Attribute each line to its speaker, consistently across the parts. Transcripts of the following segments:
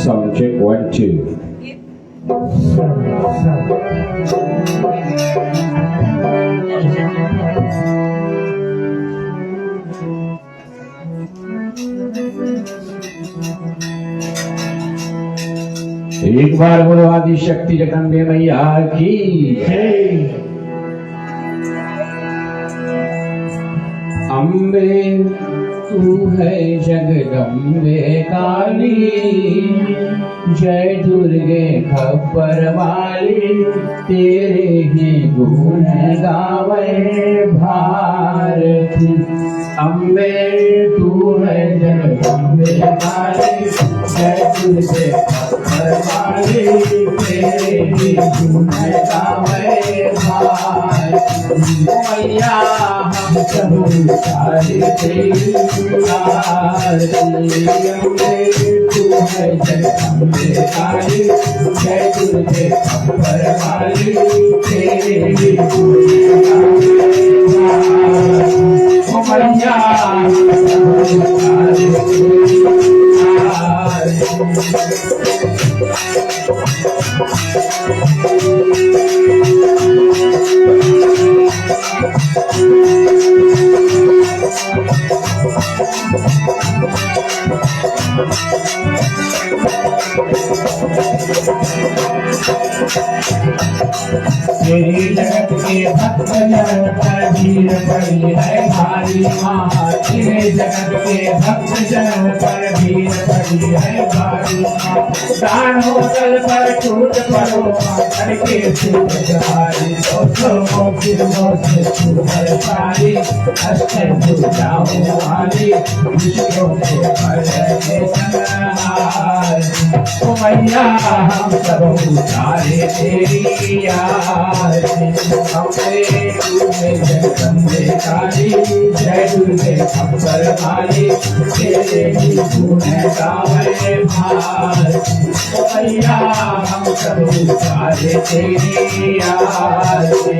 Speaker 1: Sound check 1 2. एक बार बोलो आदि शक्ति जगदम्बे मैया की जय। अम्बे तू है जगदम्बे काली, जय दुर्गे खबर वाली, तेरे ही गुण गावे भारती। अम्बे तू है जगदम्बे काली, जय दुर्गे खबर वाली, तेरे ही गुण गावे भारती। मैया हम सब सारे तेरी आरती। अम्बे तू है जगदम्बे काली, जय दुर्गे खबर वाली, तेरे ही गुण गावे मैया हम सब सारे तेरी आरती। तेरी जगत के भक्त जन पर भीड़ पड़ी है भारी माँ, तेरे जगत के भक्त जन पर भीड़ पड़ी है भारी माँ। दानों तल पर टूट पड़ो करके सूट सवारी, दोस्तों फिर से सुपर सारी, अष्ट भुजाओं वाली, विष्णु के पर संहार। ओ मैया हम सब उतारे तेरी आरती। अम्बे तू है जगदम्बे काली, जय दुर्गे खबर वाली, तेरे ही गुण गावे भारती। ओ मैया हम सब उतारे तेरी आरती।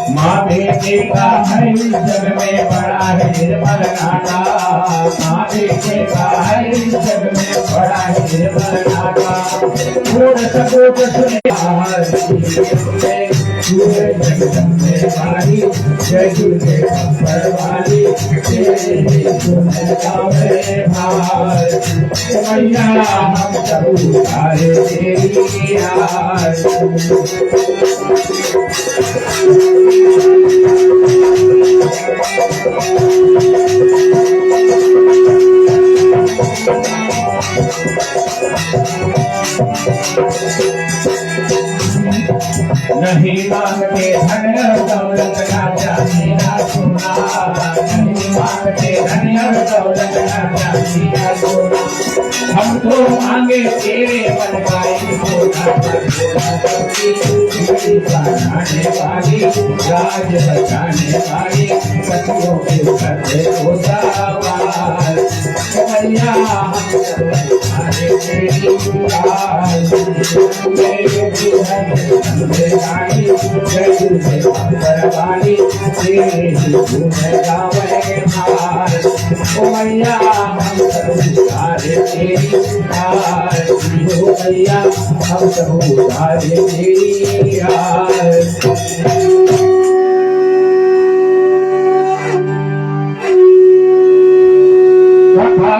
Speaker 1: माँ बेटे का है जग में बड़ा है निर्मल नाटा, माँ बेटे का है जग में बड़ा है निर्मल नाटा। थोड़ सकोट सुने तू है जगदम्बे काली, जय दुर्गे खबर वाली, तेरे गुण गावे भारती। मैया हम सब उतारे तेरी आरती। नहीं मांगते धन दौलत राजा मेरा सोना, नहीं मांगते धन दौलत राजा मेरा सोना। हम तो मांगे तेरे मन का बनाने वाली, राज बचाने वाली, सत्यों के करते हो सवार। मैया हम सब तेरी आरती। जय दुर्गे खबर वाली, तेरे ही गुण गावे भारती। ओ मैया हम सब उतारे तेरी आरती। ओ मैया हम सब उतारे तेरी आरती।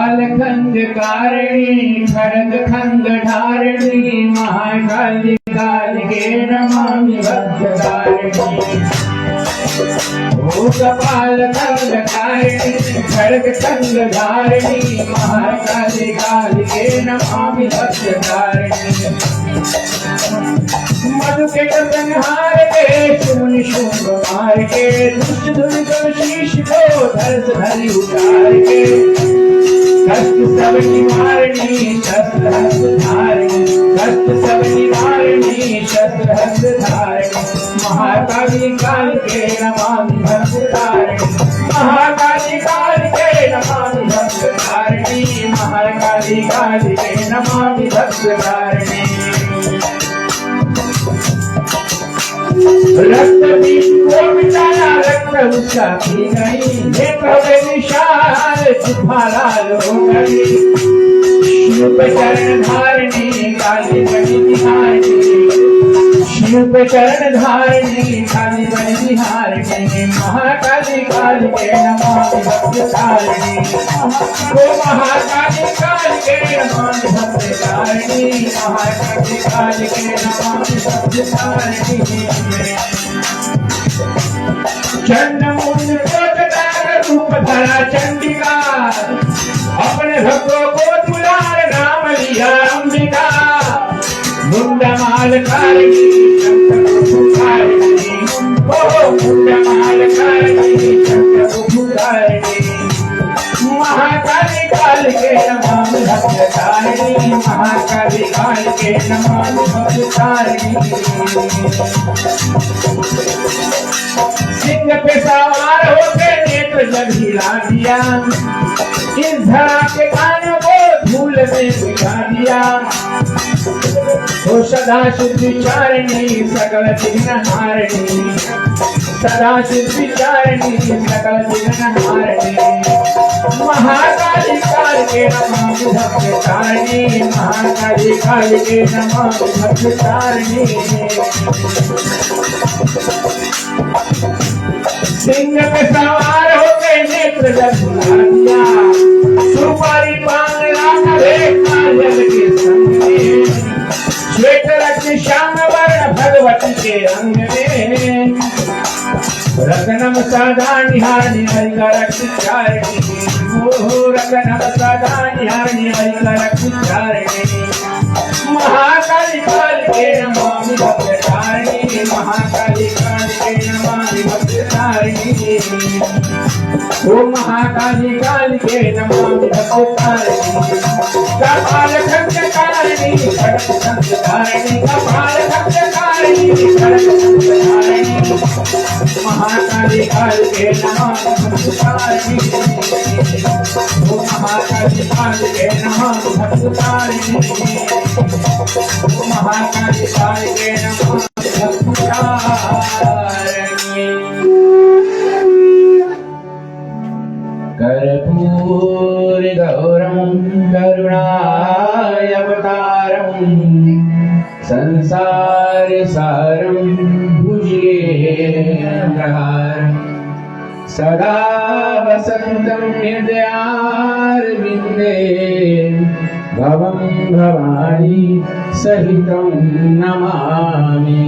Speaker 1: कपाल खंडकारिणी खड्ग खंड धारिणी महाकाली कालिके नमामि भक्तधारिणी। ओ कपाल खंडकारिणी खड्ग खंड धारिणी महाकाली कालिके नमामि भक्तधारिणी। मधु के संहार के शून्य शुंभ मार के दुष्ट दुर्गम शीश को धर्ष धरि उतार के कष्ट सब निवारणी शस्त्र हस्त धारिणी कष्ट सब निवारणी शस्त्र हस्त धारिणी महाकाली काल के नमामि भक्तधारिणी। महाकाली काल के नमामि भक्तधारिणी महाकाली काल के नमामि भक्तधारिणी। रक्त बीज को मिटाया रक्त उसका पी गई ये कवे निशान सुखा लाल हो गई। शिव पे चरण धारिणी काली बनी बिहारिणी शिव पे चरण धारिणी काली बनी बिहारिणी महाकाली काल के नमामि भक्तधारिणी। ओ महाकाली काल के नमामि भक्तधारिणी महाकाली काल के नमामि भक्तधारिणी। चंड मुंड रूप धरा चंडिका अपने भक्तों को दुलार नाम लिया अंबिका। मुंडमाल कारिणी शंकर ओ मुंडमाल कारिणी शंकर महाकाली काल के नमामि भक्तधारिणी महाकाली काल के नमामि भक्तधारिणी। सिंह पे सवार होके नेत्र जब हिला दिया इस धरा के कानों को धूल में बिठा दिया। तो सदा शिव विचारिणी सकल विघ्न हारिणी सदा शिव विचारिणी सकल विघ्न हारिणी। महाकाली काल के नमामि भक्तधारिणी महाकाली काल के नमामि भक्तधारिणी। सिंह पे सवार होके नेत्र जब हिला दिया सुपारी पान लाकर नारियल के संग में श्वेत रक्त श्याम वर्ण भगवती के अंग में रत्नम सदा निहारिणी हरि का रक्त चारिणी। ओ रत्नम सदा निहारिणी हरि का रक्त चारिणी। महाकाली काल के नमामि भक्तधारिणी महाकाली काल के नमामि भक्तधारिणी। ओ महाकाली काल के नमामि भक्तधारिणी। कपाल खंडकारिणी खड्ग खंड धारिणी कपाल खंडकारिणी खड्ग खंड धारिणी महाकाली काल के नमामि भक्तधारिणी। ओ महाकाली काल के नमामि भक्तधारिणी। ओ महाकाली काल के नमामि भक्तधारिणी। कर्पूर गौरम करुणाय अवतारम संसार सारम भुजगेन्द्रहारम सदा वसन्तं हृदयारविन्दे भवं भवानी सहितं नमामि।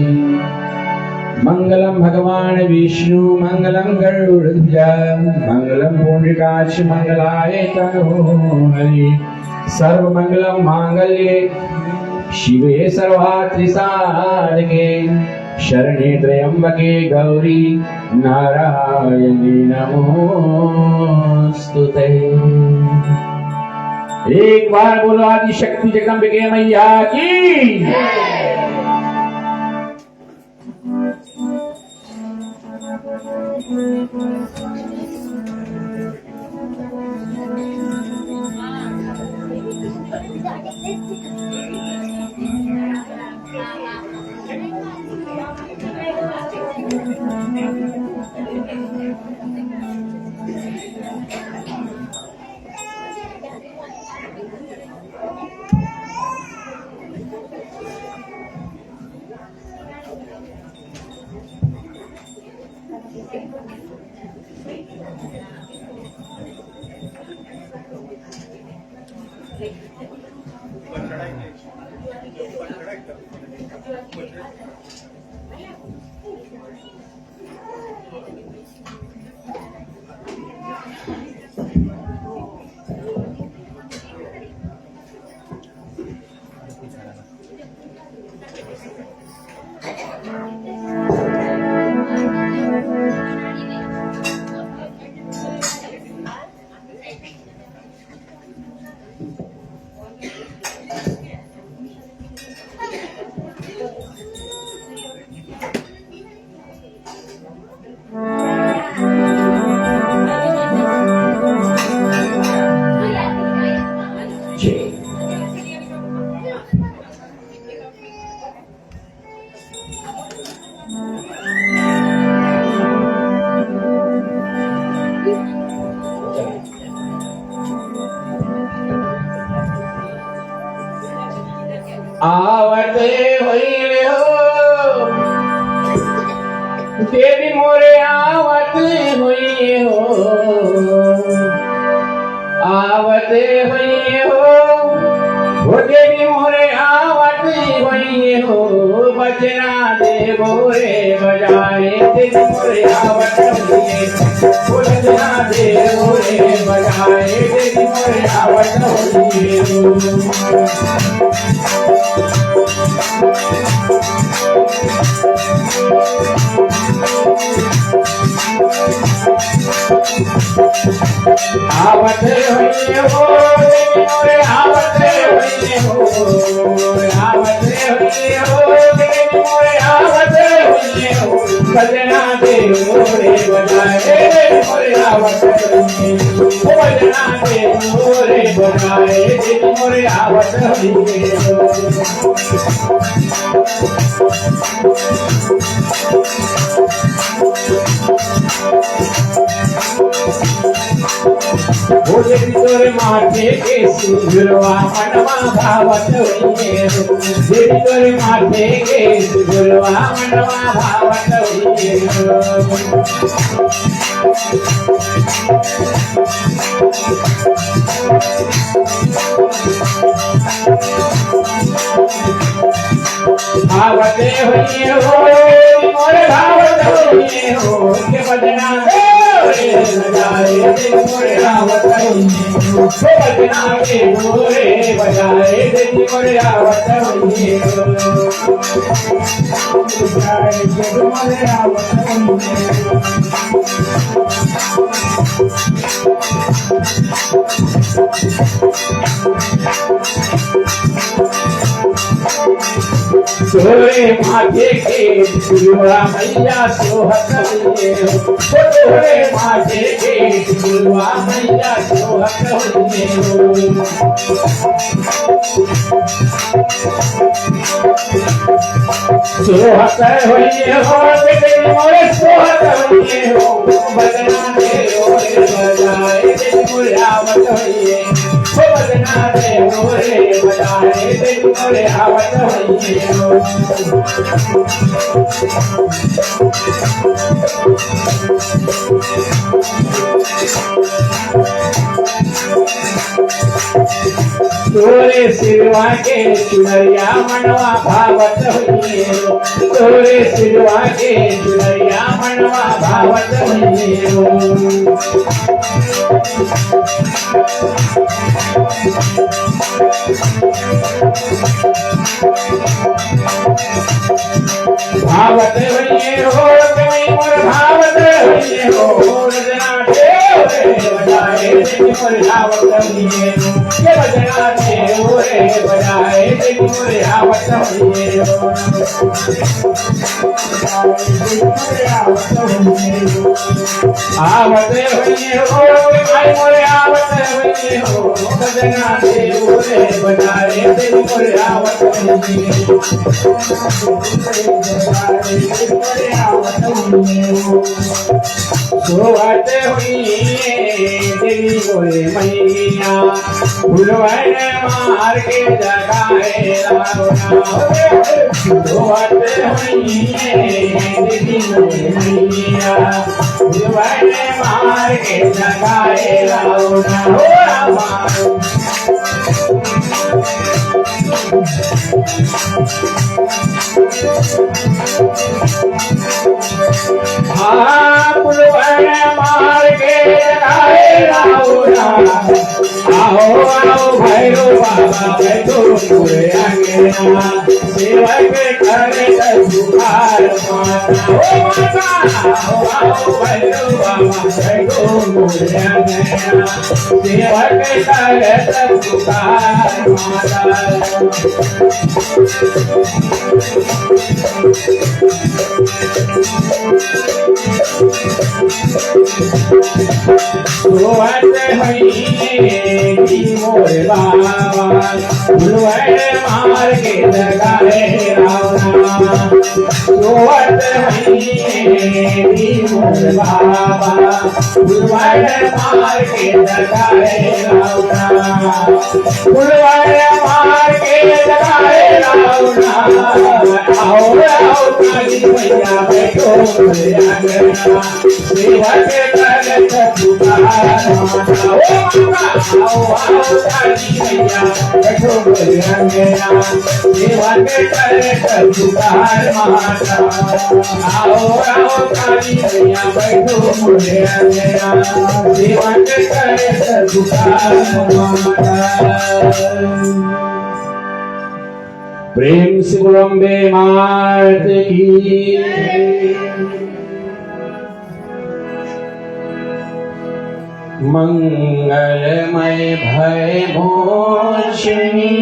Speaker 1: मंगलम भगवान विष्णु मंगलम गरुड़ध्वज मंगलम पुंडरीकाक्ष मंगलाय तनोहरि सर्वमंगलम मांगल्ये शिवे सर्वार्थ साधके शरणे त्र्यंबके गौरी नारायणी नमोस्तुते। एक बार बोलो आदि शक्ति जगदम्बिके मैया की। आवते हुई हो देवी मोरे आवते हुई हो आवते हुई हो देवी मोरे आवती हुई हो बजना दे बोरे बजाए देवी मोरे आवत हुई हो बजना दे बोरे बजाए देवी मोरे आवत हुई हो आवते हुई हो देवी मोरे आवते हुई हो आवते हुई हो देवी मोरे आवते हुई हो बजना दे मोरे बजाए देवी मोरे आवते हुई हो बजना दे मोरे बजाए देवी मोरे आवते हुई हो देवी तोरे माथे के सुगुरवा मनवा भावत होइए हो देवी तोरे माथे के सुगुरवा मनवा भावत होइए हो भावते होइए हो मोरे भावत होइए हो के बजना दे बजाए देवी मोरे आवत होइए हो बजना दे मोरे बजाए देवी मोरे आवत होइए हो बजाए देवी मोरे आवत होइए तोरे माथे के फुलवा मैया सोहत होइए हो तोरे माथे के फुलवा मैया सोहत होइए हो सोहत होइए हो देवी मोरे सोहत होइए हो बजना दे मोरे बजाए देवी मोरे आवत होइए हो बजना दे मोरे बजाए देवी मोरे आवत होइए हो तोरे सिरवा के चुनरिया मनवा भावत होइए हो तोरे सिरवा के चुनरिया मनवा भावत होइए हो भावत होइए हो देवी मोर भावत होइए हो रजना दे बजाए देवी मोर आवत होइए हो ये बजना दे मोरे बजाए देवी मोर आवत होइए हो आवत होइए हो भाई मोरे आवत होइए हो बजना दे मोरे बजाए देवी मोर आवत होइए हो सोहत हुई देवी मोरे मैया फुलवन मार के जगाए सोहत हुई देवी मोरे मैया फुलवन मार के जगाए रामा पुलवर मार के आए राउरा, आओ आओ भैरो बाबा बैठो पूरे अंगना, सेवक करे दुखार माता। ओ माता आओ आओ भैरो बाबा बैठो पूरे अंगना, सेवक करे दुखार माता। सोवत हई मोर बाबा, पुलवर मार के लगाए रावणा। सोवत हई मोर बाबा, पुलवर मार के लगाए रावणा। पुलवर मार के लगाए रावणा, आओ आओ काली मैया बैठो अंगना, सेवक करत पुकार माता। ओ माता आओ आओ काली मैया बैठो अंगना, सेवक करत पुकार माता। आओ आओ काली मैया बैठो अंगना, सेवक करत पुकार माता। प्रेम से गुरुम्बे मात की। मंगलमय भय मोक्षिणी,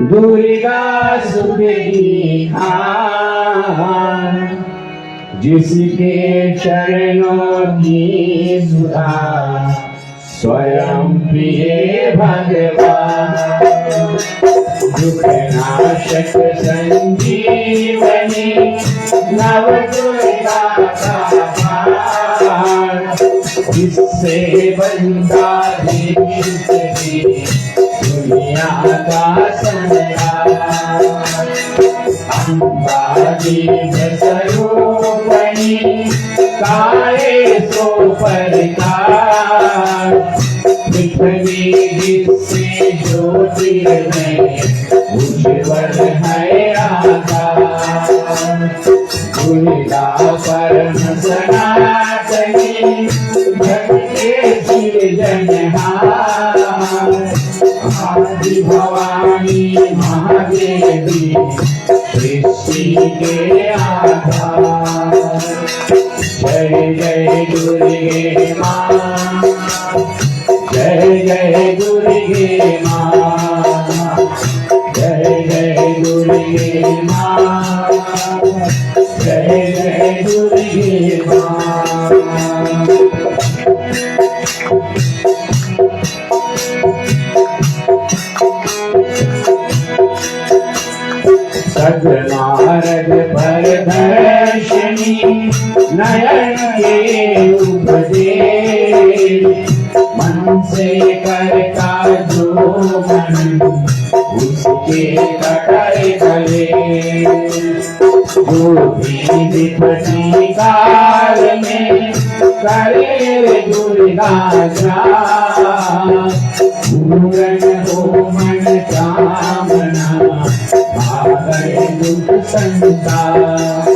Speaker 1: दुर्गा सुख की खान, जिसके चरणों की सुधा स्वयं प्रिय भगवान। दुख नाशक संजीवनी, नव दुर्गा का पार, जिससे बनता देवी दुनिया का संसार। अंबाजी स्वरूपणी, काहे सो परकार, पृथ्वी जिससे ज्योतिर्मय उज्ज्वल है आकाश। दुर्गा परम सनातनी, जग के सृजनहार। आदि भवानी महादेवी, सृष्टि के आधार। जय जय दुर्गे माँ, जय जय दुर्गे माँ, जय जय दुर्गे माँ, जय जय दुर्गे माँ। सदनारद पर दर्शनी, नयन के उपदेश। मन से करता जो मन, उसके कटाए गले। जो भी विपत्ति काल में करे दुर्गा जाप। पूर्ण हो मन कामना, भागे दुख संताप।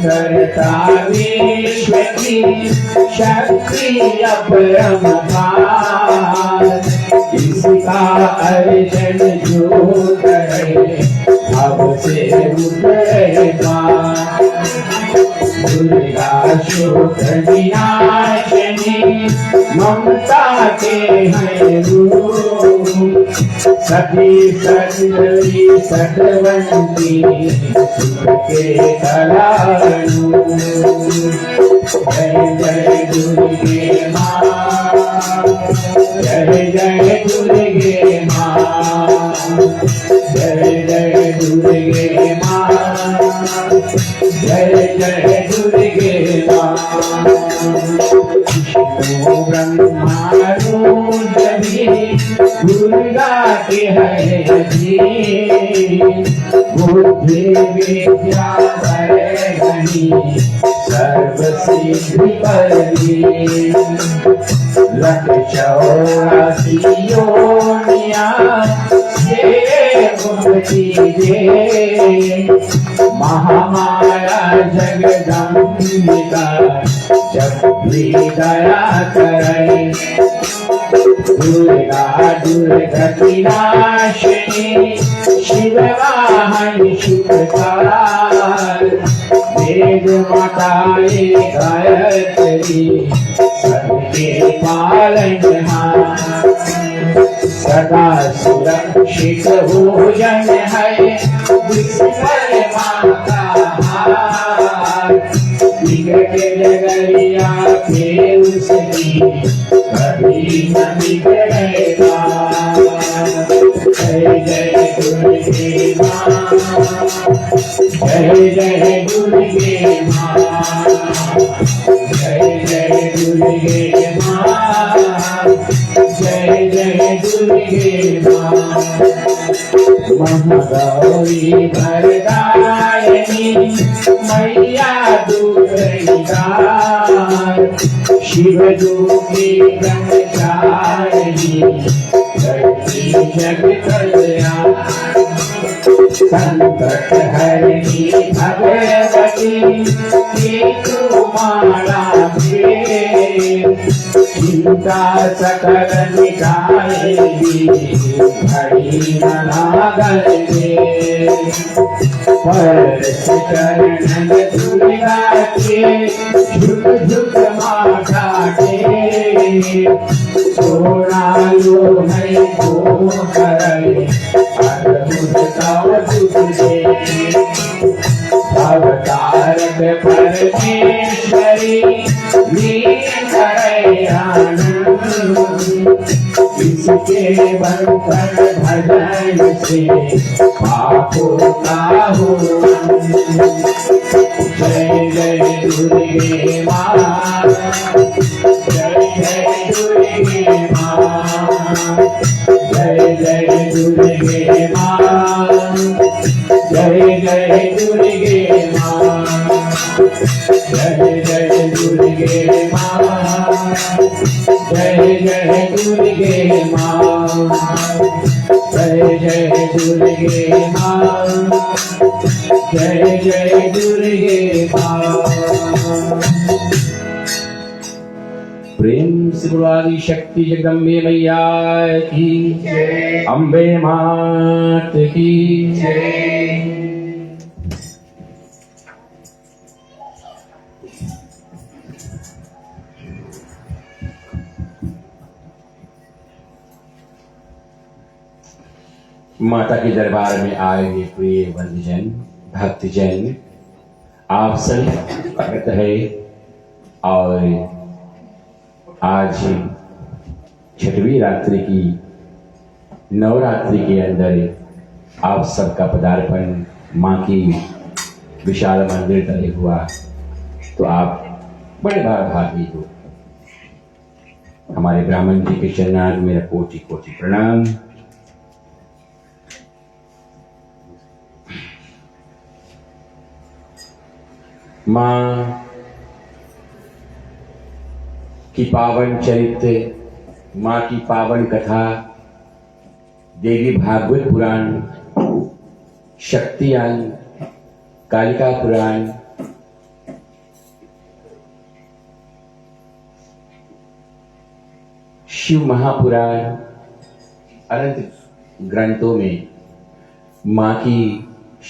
Speaker 1: करता विश्व की शक्ति अपरंपार। इसका अर्जन जो करे, अब से उतरे पार। दुर्गा शोक विनाशिनी, ममता के हैं रूप। सती सतवी सतवंती, सुख के कलानु। जय जय दुर्गे माँ, जय जय दुर्गे माँ, जय जय दुर्गे माँ, जय जय दुर्गे माँ। विष्णु ब्रह्मा रुद्र दुर्गा के है जी बुद्धि विद्या सर्वगणी सर्व सिद्धि करनी लख 84 योनिया ये गुमती जे महामाया जगदम्बिका जब भी दया करे दुर्गा दुर्गति नाशिनी शिव वाहन शुक्रकार वेद माताए गायत्री सबके पालनहार सदा सुरक्षित भोजन है विश्वर माता हार बिगड़ लगरिया के उसकी कभी न बिगड़ेगा जय जय दुर्गे माँ जय जय दुर्गे माँ जय जय दुर्गे माँ जय जय दुर्गे माँ महागौरी भरदायिनी मैया दुर्गार शिव दुर्गे ब्रह्मचारिणी करती जग कल्याण संकट हरणी भगवती के तुम्हारा चिंता सकल मिटाएगी घड़ी न लागेगी पर चरणन दुर्गा के झुक झुक माथा के सोना लो नहीं को करे अद्भुत तुझे अवतारक परमेश्वरी करे आनंद इसके बंधन भजन से पापों का हो जय जय दुर्गे माँ जय जय दुर्गे माँ जय जय दुर्गे माँ जय जय दुर्गे माँ जय जय दुर्गे माँ जय जय दुर्गे माँ जय जय दुर्गे माँ जय जय दुर्गे माँ प्रेम से बुलादी शक्ति जगदम्बे मैया की जय अम्बे मात की जय माता के दरबार में आए हुए प्रिय बंधुजन भक्तजन आप सभी स्वागत है और आज छठवीं रात्रि की नवरात्रि के अंदर आप सबका पदार्पण माँ की विशाल मंदिर तले हुआ तो आप बड़े भागी हो। हमारे ब्राह्मण जी के चरणार्थ मेरा कोटि कोटि प्रणाम। माँ की पावन चरित्र, माँ की पावन कथा, देवी भागवत पुराण, शक्तियान, कालिका पुराण, शिव महापुराण, अनंत ग्रंथों में माँ की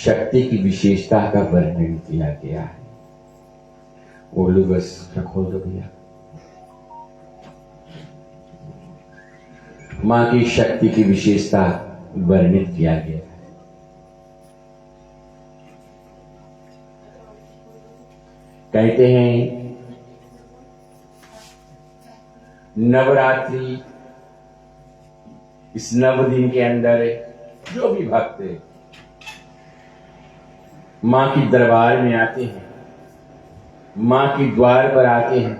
Speaker 1: शक्ति की विशेषता का वर्णन किया गया है। वो लोग बस खोल दो भैया। माँ की शक्ति की विशेषता वर्णित किया गया है। कहते हैं नवरात्रि, इस नव दिन के अंदर जो भी भक्त माँ की दरबार में आते हैं, माँ की द्वार पर आते हैं,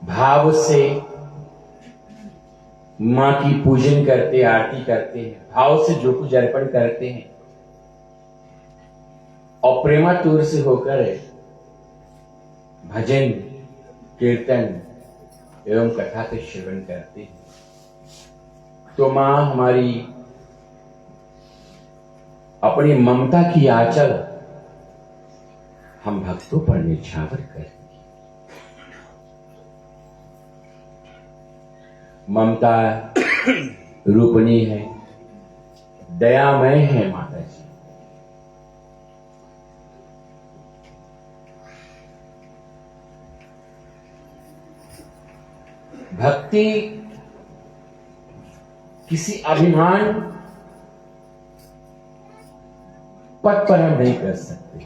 Speaker 1: भाव से
Speaker 2: माँ की पूजन करते, आरती करते हैं, भाव से जो कुछ अर्पण करते हैं और प्रेमातुर से होकर भजन, कीर्तन एवं कथा के श्रवण करते हैं, तो माँ हमारी अपनी ममता की आंचल हम भक्तों पर निछावर करेंगी। ममता रूपनी है, दयामय है माता जी। भक्ति किसी अभिमान पद पर हम नहीं कर सकते।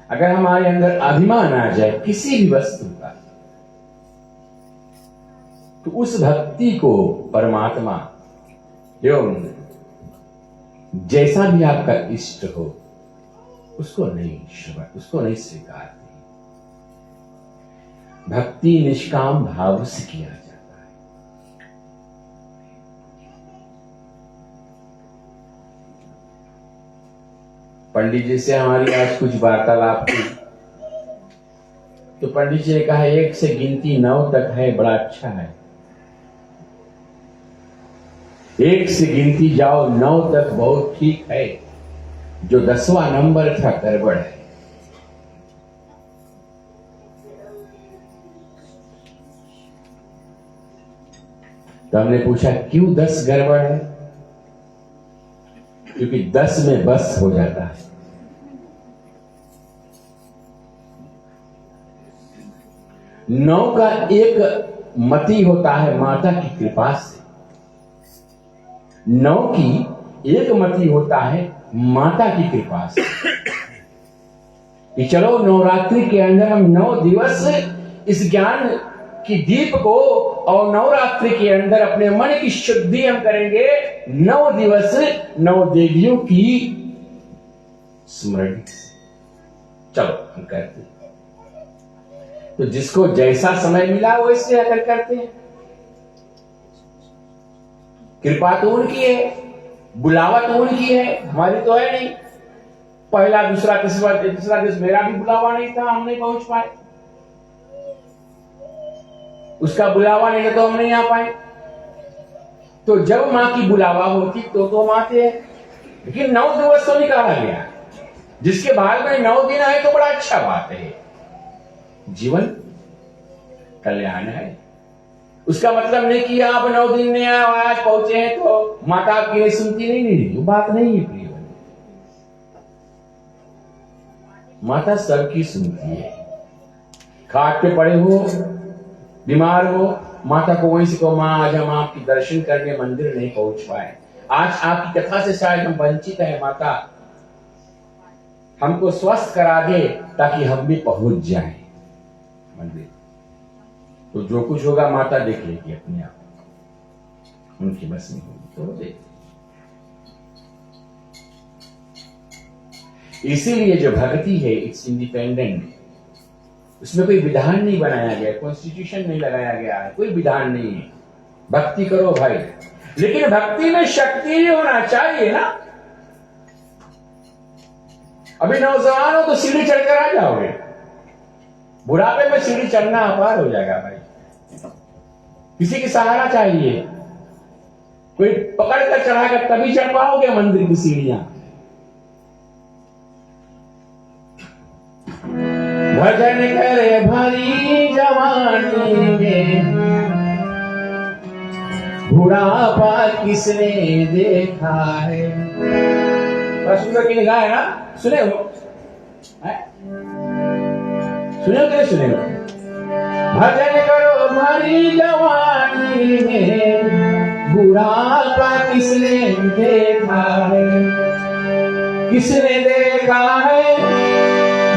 Speaker 2: अगर हमारे अंदर अभिमान आ जाए किसी भी वस्तु का, तो उस भक्ति को परमात्मा एवं जैसा भी आपका इष्ट हो उसको नहीं स्वीकारते। भक्ति निष्काम भाव से किया जाता है। पंडित जी से हमारी आज कुछ वार्तालाप हुई, तो पंडित जी ने कहा 1 से गिनती 9 तक है, बड़ा अच्छा है। 1 से गिनती जाओ 9 तक बहुत ठीक है, जो 10वां नंबर था गड़बड़ है। तो हमने पूछा क्यों 10 गड़बड़ है? क्योंकि 10 में बस हो जाता है। नौ का एक मति होता है माता की कृपा से, 9 की एक मति होता है माता की कृपा से। कि चलो नवरात्रि के अंदर हम 9 दिवस इस ज्ञान की दीप को और नवरात्रि के अंदर अपने मन की शुद्धि हम करेंगे। 9 दिवस 9 देवियों की स्मरण। चलो हम करते हैं। तो जिसको जैसा समय मिला वैसे अगर करते हैं। कृपा तो उनकी है, बुलावा तो उनकी है, हमारी तो है नहीं। पहला दूसरा तीसरा दिवस मेरा भी बुलावा नहीं था, हम नहीं पहुंच पाए। उसका बुलावा नहीं था तो हम नहीं आ पाए। तो जब मां की बुलावा होती तो हम आते हैं। लेकिन 9 दिवस तो निकाला गया। जिसके भाग में 9 दिन आए तो बड़ा अच्छा बात है। जीवन कल्याण है। उसका मतलब नहीं कि आप 9 दिन में आज पहुंचे हैं तो माता आपकी सुनती नहीं, वो बात नहीं है प्रिय। माता सबकी सुनती है। खाट पे पड़े हो, बीमार हो, माता को वहीं से कहो मां आज हम आपकी दर्शन करने मंदिर नहीं पहुंच पाए, आज आपकी कथा से शायद हम वंचित हैं, माता हमको स्वस्थ करा दे ताकि हम भी पहुंच जाएं मंदिर। तो जो कुछ होगा माता देख लेगी अपने आप, उनकी बस में होगी तो देख। इसीलिए जो भक्ति है इट्स इंडिपेंडेंट। उसमें कोई विधान नहीं बनाया गया, कॉन्स्टिट्यूशन नहीं लगाया गया है, कोई विधान नहीं है। भक्ति करो भाई, लेकिन भक्ति में शक्ति ही होना चाहिए ना। अभी नौजवान हो तो सीढ़ी चढ़कर आ जाओगे, बुढ़ापे में सीढ़ी चढ़ना अपार हो जाएगा भाई। किसी की सहारा चाहिए, कोई पकड़ कर चढ़ाकर तभी चढ़ पाओगे मंदिर की सीढ़ियां। भजन करे भरी जवानी में, बुढ़ापा किसने देखा है। सुंदर की निगाह है ना, सुने हो? सुने हो कि नहीं सुने हो? भजन करो भरी जवानी में, बुढ़ापा किसने देखा है। किसने देखा है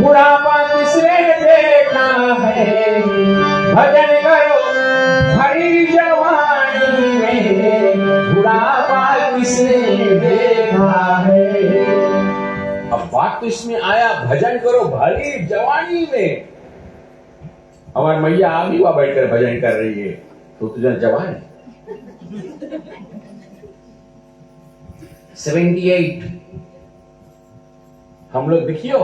Speaker 2: बुढ़ापा, किसने देखा है। भजन करो भरी जवानी में, बुढ़ापा किसने देखा है। अब बात तो इसमें आया, भजन करो भरी जवानी में। हमारी मैया आप भी वहां बैठकर भजन कर रही है, तो तुझे जवान है। 78 हम लोग देखियो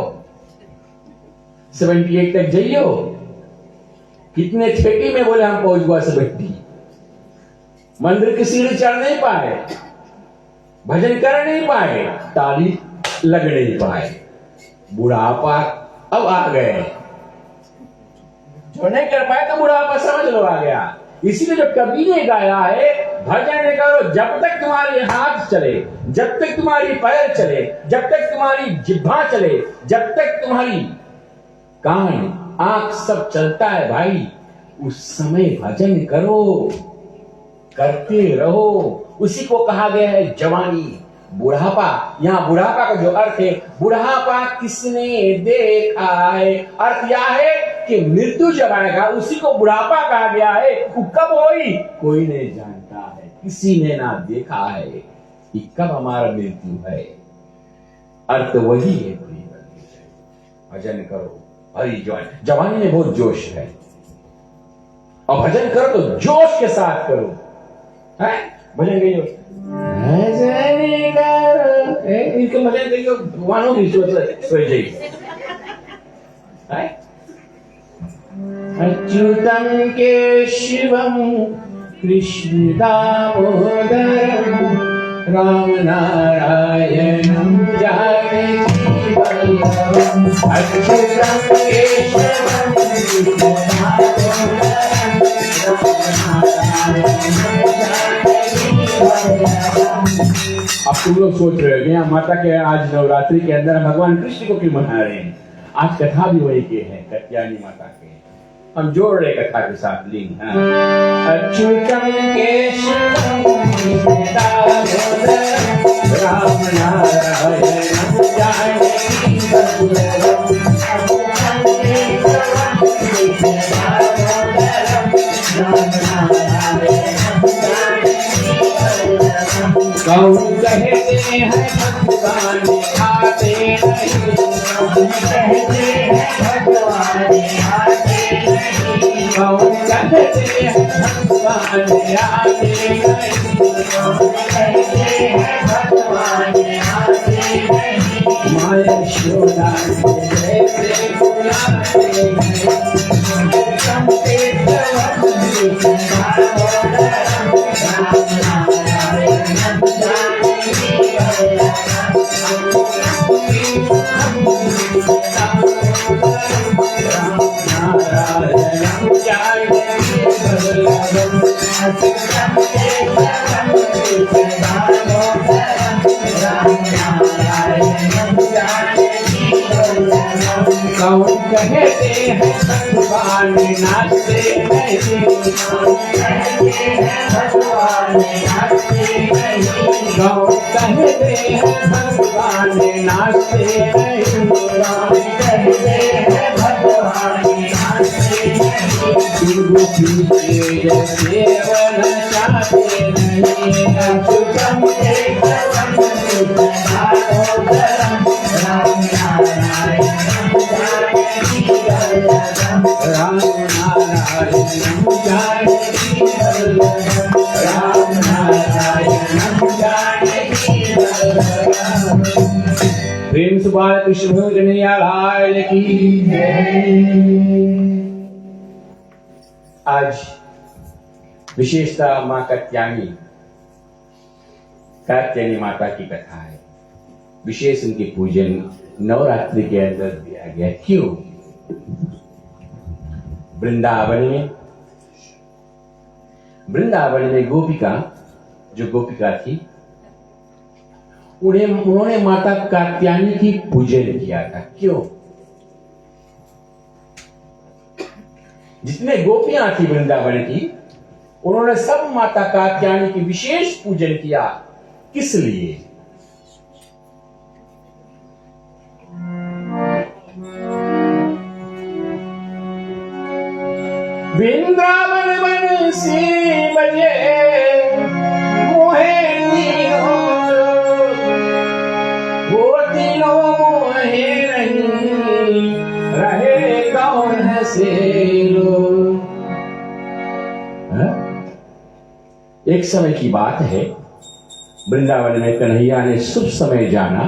Speaker 2: 78 तक जाइयो, कितने छेटी में बोले हम पहुंच गए 70। मंदिर की सीढ़ी चढ़ नहीं पाए, भजन कर नहीं पाए, ताली लग नहीं पाए, बुढ़ापा अब आ गए। जो नहीं कर पाए तो बुढ़ापा समझ लो आ गया। इसीलिए जो कबीर ने गाया है, भजन करो जब तक तुम्हारे हाथ चले, जब तक तुम्हारी पैर चले, जब तक तुम्हारी जिह्वा चले, जब तक तुम्हारी कान आंख सब चलता है भाई, उस समय भजन करो, करते रहो। उसी को कहा गया है जवानी। बुढ़ापा, यहाँ बुढ़ापा का जो अर्थ है, बुढ़ापा किसने देखा है, अर्थ यह है कि मृत्यु जब आएगा उसी को बुढ़ापा कहा गया है। वो कब होई कोई नहीं जानता है, किसी ने ना देखा है कि कब हमारा मृत्यु है। अर्थ वही है। भजन करो, हरी जवानी में बहुत जोश है, और भजन करो तो जोश के साथ करो। है भजन कहियो, भजन करो, इनके भजन कहियो, भगवानों की सोच जाइए। अच्युतम केशवम कृष्ण दामोदरम राम नारायणम जानकी वल्लभम। अच्युतम केशवम कृष्ण दामोदरम राम नारायणम जानकी वल्लभम। अब तुम लोग सोच रहे हो यहाँ माता के आज नवरात्रि के अंदर भगवान कृष्ण को क्यों मना रहे हैं? आज कथा भी वही के है, कत्यायनी माता के। हम जोड़ रहे कथा के साथ लिंग। अच्युतम केशवम राम नारायणम जानकी वल्लभम। कौन कहते हैं भगवान आते नहीं, कहते हैं भगवान आते नहीं, कौन कहते हैं भगवान आते नहीं, कहते हैं भगवान आते नहीं। माया शोधा जैसे बुलाते हैं, कौन कहते हैं भगवान नाचते नहीं, कहते हैं भगवान नाचते नहीं, कौन कहते हैं भगवान नाचते नहीं, कहते हैं भगवान नाचते नहीं। गुरु जैसे वन चाहते नहीं, अच्युतम केशवम राम नारायणम जानकी वल्लभम। राम नारायणम जानकी वल्लभम। राम नारायणम जानकी वल्लभम। प्रेम से बाल कृष्ण कन्हैया लाल की जय। आज विशेषता मां कात्यायनी माता की कथा है। विशेष उनके पूजन नवरात्रि के अंदर दिया गया। क्यों? वृंदावन में गोपिका, जो गोपिका थी, उन्होंने माता कात्यायनी की पूजन किया था। क्यों? जितने गोपियां थी वृंदावन की, उन्होंने सब माता कात्यायनी की विशेष पूजन किया। किस लिए? वृंदावन बंसी बजे मोहे तीनों, वो तीनों मोहे नहीं रहे कौन से लोग। एक समय की बात है, वृंदावन में कन्हैया ने शुभ समय जाना।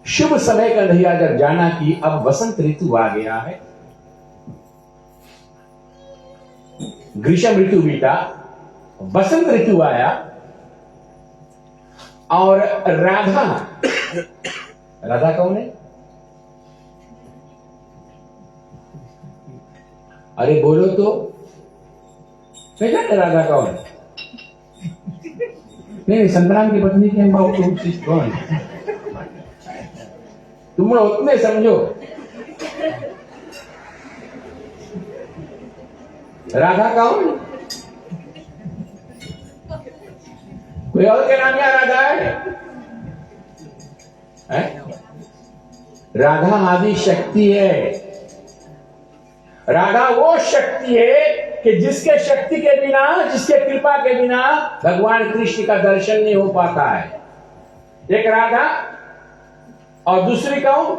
Speaker 2: शुभ समय कन्हैया जब जाना कि अब वसंत ऋतु आ गया है, ग्रीष्म ऋतु बीता, वसंत ऋतु आया और राधा, राधा कौन है? अरे बोलो तो, पहचान राधा कौन? नहीं, संतराम की पत्नी के कौन? तुम लोग उतने समझो। राधा कौन? कोई और के नाम या राधा है? राधा आदि शक्ति है। राधा वो शक्ति है कि जिसके शक्ति के बिना, जिसके कृपा के बिना भगवान कृष्ण का दर्शन नहीं हो पाता है। एक राधा और दूसरी कौन?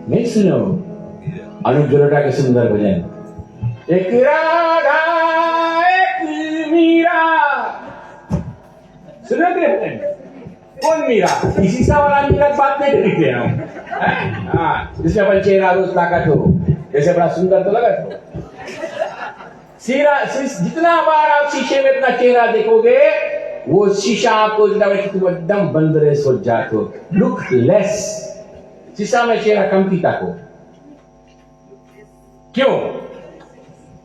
Speaker 2: नहीं सुनो अनुप जलोटा के सुंदर भजन, एक राधा एक मीरा। सुनो के भजन? कौन मीरा? इसी सा वाला मीरा बात नहीं करते हम। हाँ, जिससे अपन चेहरा रोज ताकत हो, जैसे बड़ा सुंदर तो लगा तो। जितना बार आप शीशे में अपना चेहरा देखोगे, वो शीशा आपको तुम एकदम बंदरे सोच जाते हो, लुक लेस। शीशा में चेहरा कमती ताको। क्यों?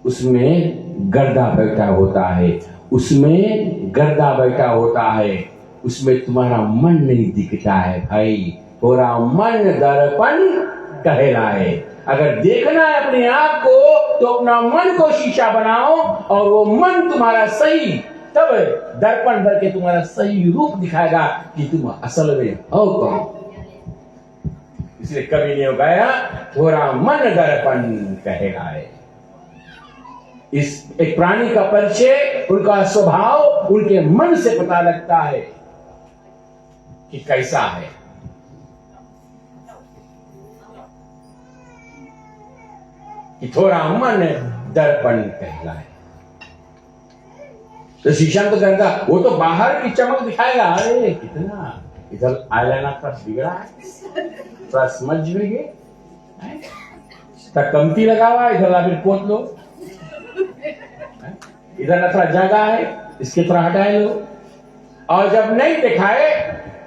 Speaker 2: उसमें गर्दा बैठा होता है, उसमें गर्दा बैठा होता है, उसमें तुम्हारा मन नहीं दिखता है भाई। पूरा मन दर्पण कहलाए। अगर देखना है अपने आप को तो अपना मन को शीशा बनाओ और वो मन तुम्हारा सही, तब दर्पण भर के तुम्हारा सही रूप दिखाएगा कि तुम असल में हो कौन। इसलिए कवि ने गाया, थोड़ा मन दर्पण कहलाए। इस एक प्राणी का परिचय उनका स्वभाव उनके मन से पता लगता है कि कैसा है। कि थोड़ा मन दर्पण कहलाए। तो शीशा तो कहता, वो तो बाहर की चमक दिखाएगा। अरे कितना इधर आईलाइनर पर बिगड़ा है, थोड़ा समझ लीजिए, कमती लगा हुआ, इधर ला फिर पोत लो, इधर ना थोड़ा जगह है, इसके थोड़ा हटाए लो। और जब नहीं दिखाए,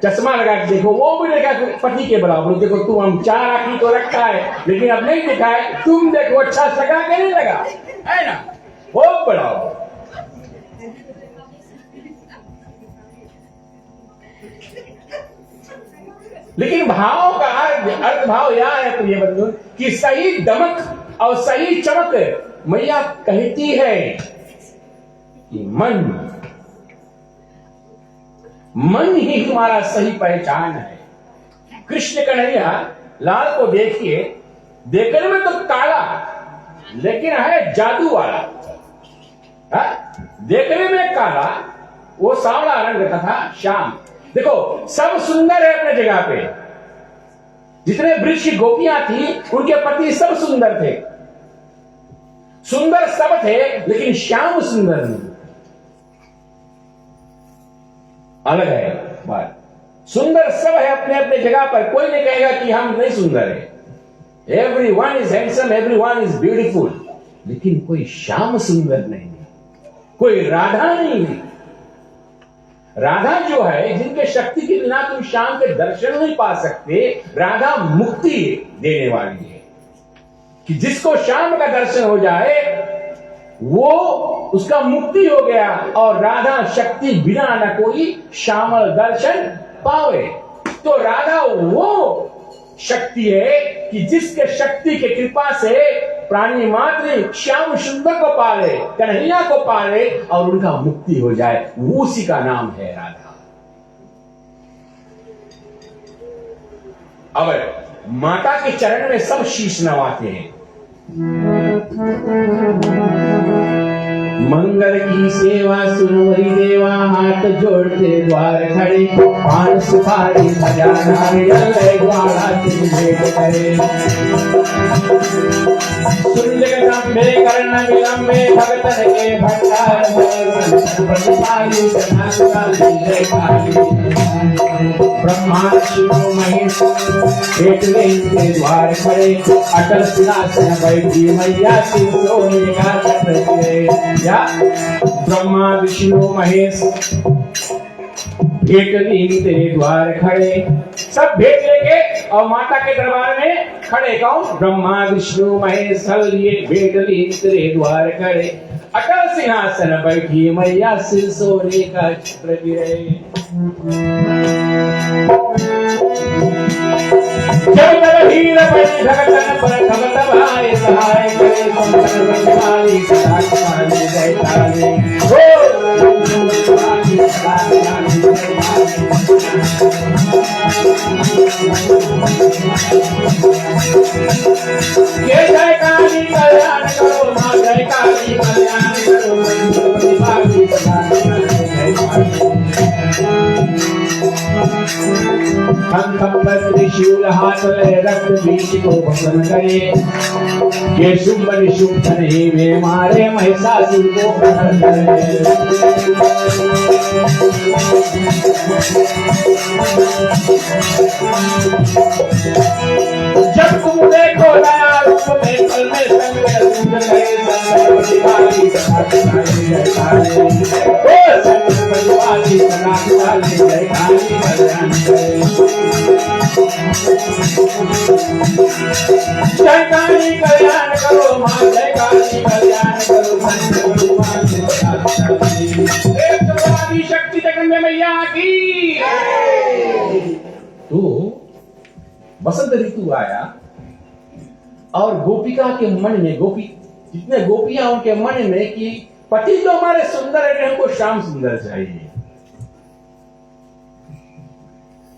Speaker 2: चश्मा लगा के देखो, वो भी देखा पति के बराबर। देखो तुम, हम 4 आंखें तो रखा है, लेकिन अब नहीं दिखाए, तुम देखो अच्छा लगा के नहीं लगा, है ना? बहुत बड़ा हो। लेकिन भाव का अर्थ भाव यह है प्रिय बंधु कि सही दमक और सही चमक मैया कहती है कि मन ही तुम्हारा सही पहचान है। कृष्ण कन्हैया लाल को देखिए, देखने में तो काला लेकिन है जादू वाला। देखने में काला, वो सांवला रंग तथा श्याम। देखो सब सुंदर है अपने जगह पे। जितने वृक्ष की गोपियां थी उनके पति सब सुंदर थे, सुंदर सब थे, लेकिन श्याम सुंदर नहीं। अलग है बात। सुंदर सब है अपने अपने जगह पर, कोई नहीं कहेगा कि हम नहीं सुंदर है। Everyone is handsome, everyone is beautiful, लेकिन कोई श्याम सुंदर नहीं, कोई राधा नहीं है। राधा जो है, जिनके शक्ति के बिना तुम श्याम के दर्शन नहीं पा सकते, राधा मुक्ति देने वाली है कि जिसको श्याम का दर्शन हो जाए वो उसका मुक्ति हो गया। और राधा शक्ति बिना न कोई श्यामल दर्शन पावे। तो राधा वो शक्ति है कि जिसके शक्ति के कृपा से प्राणी मात्र श्याम सुंदर को पाले, कन्हैया को पाले और उनका मुक्ति हो जाए, वो उसी का नाम है राधा। अब माता के चरण में सब शीश नवाते हैं, मंगल की सेवा सुनवरी देवा, हाथ जोड़ते द्वार खड़े, पान सुपारी सजा नारियल ग्वाला तुम भेंट करे। सुन जगत मेरे कर्ण विलंबे, भगतन के भंडार में प्रतिपाली जनार्दन जय काली। ब्रह्मा शिव महेश एक इनके द्वार खड़े, अटल सिंहासन बैठी मैया शिव सोने का चक्र गिरे। या ब्रह्मा विष्णु महेश एक दिन तेरे द्वार खड़े, सब भेंट लेके और माता के दरबार में खड़े। कौन? ब्रह्मा विष्णु महेश सब लिए भेंट ली तेरे द्वार खड़े, अटल सिंहासन बैठी मैया सिर सोने का छत्र गिरे। जब तब हीर बने भगतन पर भगत भाई सहाय करे, संतन बंधारी सदा काली जय काली। ये जय काली कल्याण करो माँ, जय काली कल्याण करो प्रतिभागी सदा जय काली। त्रिशूल हाथ ले रक्त बीज को भस्म करे, ये शुभ निशुभ धने में मारे महिषासुर को प्रहर करे। जब तुम देखो नया रूप में कल में संग सुंदर गए, संग प्रतिभागी सदा काली जय काली। ओ संग प्रतिभागी सदा काली जय काली कल्याण करे। जय काली कल्याण करो माँ, जय काली कल्याण करो संत शक्ति जगन्य मैया की। तो बसंत ऋतु आया और गोपिका के मन में, गोपी जितने गोपियां उनके मन में कि पति तो हमारे सुंदर है, हमको श्याम सुंदर चाहिए।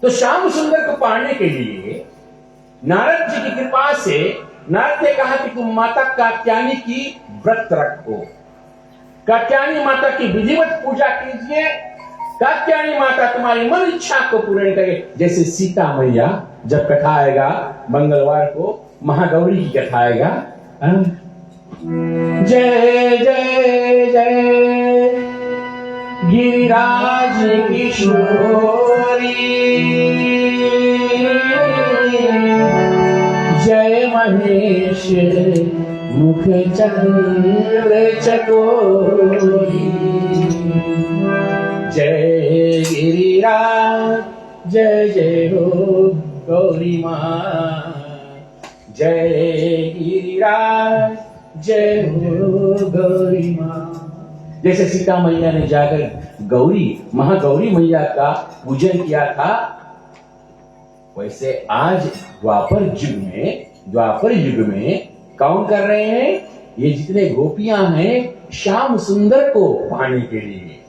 Speaker 2: तो श्याम सुंदर को पाने के लिए नारद जी की कृपा से नारद ने कहा कि तुम माता कात्यायनी की व्रत रखो, कात्यायनी माता की विधिवत पूजा कीजिए, कात्यायनी माता तुम्हारी मन इच्छा को पूर्ण करे। जैसे सीता मैया जब कथा आएगा मंगलवार को, महागौरी की कथा आएगा, जय जय जय गिरिराज किशोरी, जय महेश मुख चंद्र चकोरी, जय गिरिराज जय जय हो गौरी माँ, जय गिरिराज जय हो गौरी माँ। जैसे सीता मैया ने जाकर गौरी महागौरी मैया का पूजन किया था, वैसे आज द्वापर युग में कौन कर रहे हैं? ये जितने गोपियां हैं श्याम सुंदर को पाने के लिए,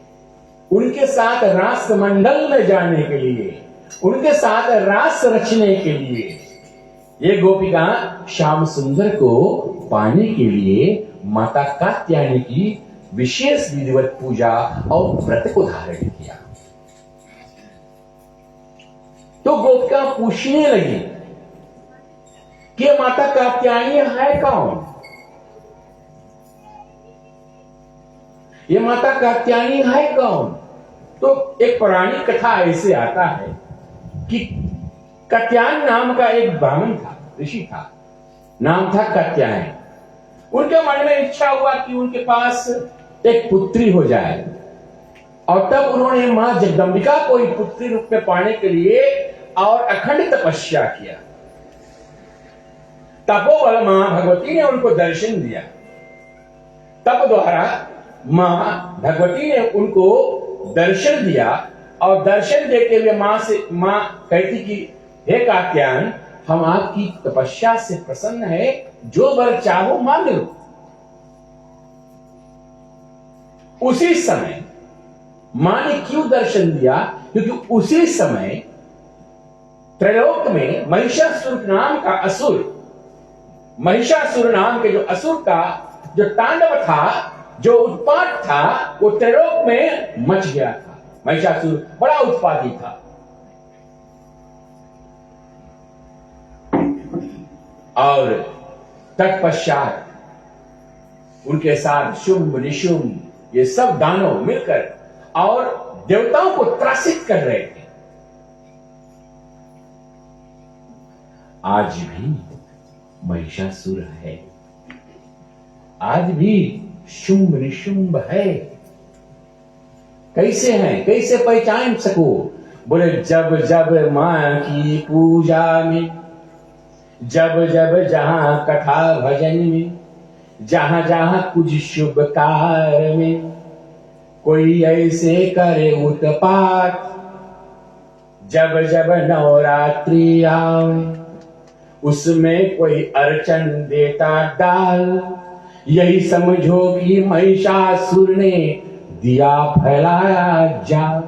Speaker 2: उनके साथ रास मंडल में जाने के लिए, उनके साथ रास रचने के लिए, ये गोपिका श्याम सुंदर को पाने के लिए माता कात्यायनी की विशेष विधिवत पूजा और व्रत को धारण किया। तो गोपिका पूछने लगी कि माता कात्यायनी है कौन? ये माता कात्यायनी है कौन? तो एक पौराणिक कथा ऐसे आता है कि कात्यायन नाम का एक ब्राह्मण था, ऋषि था, नाम था कात्यायन। उनके मन में इच्छा हुआ कि उनके पास एक पुत्री हो जाए, और तब उन्होंने मां जगदंबिका को ही पुत्री रूप में पाने के लिए और अखंड तपस्या किया। तपोबल मां भगवती ने उनको दर्शन दिया। तप द्वारा मां भगवती ने उनको दर्शन दिया, और दर्शन देते हुए मां कहती कि हे कात्यायन, हम आपकी तपस्या से प्रसन्न है, जो वर चाहो मांग लो। उसी समय मां ने क्यों दर्शन दिया? क्योंकि उसी समय त्रैलोक में महिषासुर नाम का असुर महिषासुर नाम के जो असुर का जो तांडव था, जो उत्पात था, वो त्रिलोक में मच गया था। महिषासुर बड़ा उत्पाती था। और तत्पश्चात उनके साथ शुंभ निशुंभ ये सब दानव मिलकर और देवताओं को त्रासित कर रहे थे। आज भी महिषासुर है, आज भी शुंभ निशुंभ है। कैसे हैं, कैसे पहचान सको? बोले जब जब मां की पूजा में, जब जब जहां कथा भजन में, जहां जहां कुछ शुभ कार्य में कोई ऐसे करे उत्पात, जब जब नवरात्रि आवे उसमें कोई अर्चन देता डाल, यही समझो कि महिषासुर ने दिया फैलाया जाल।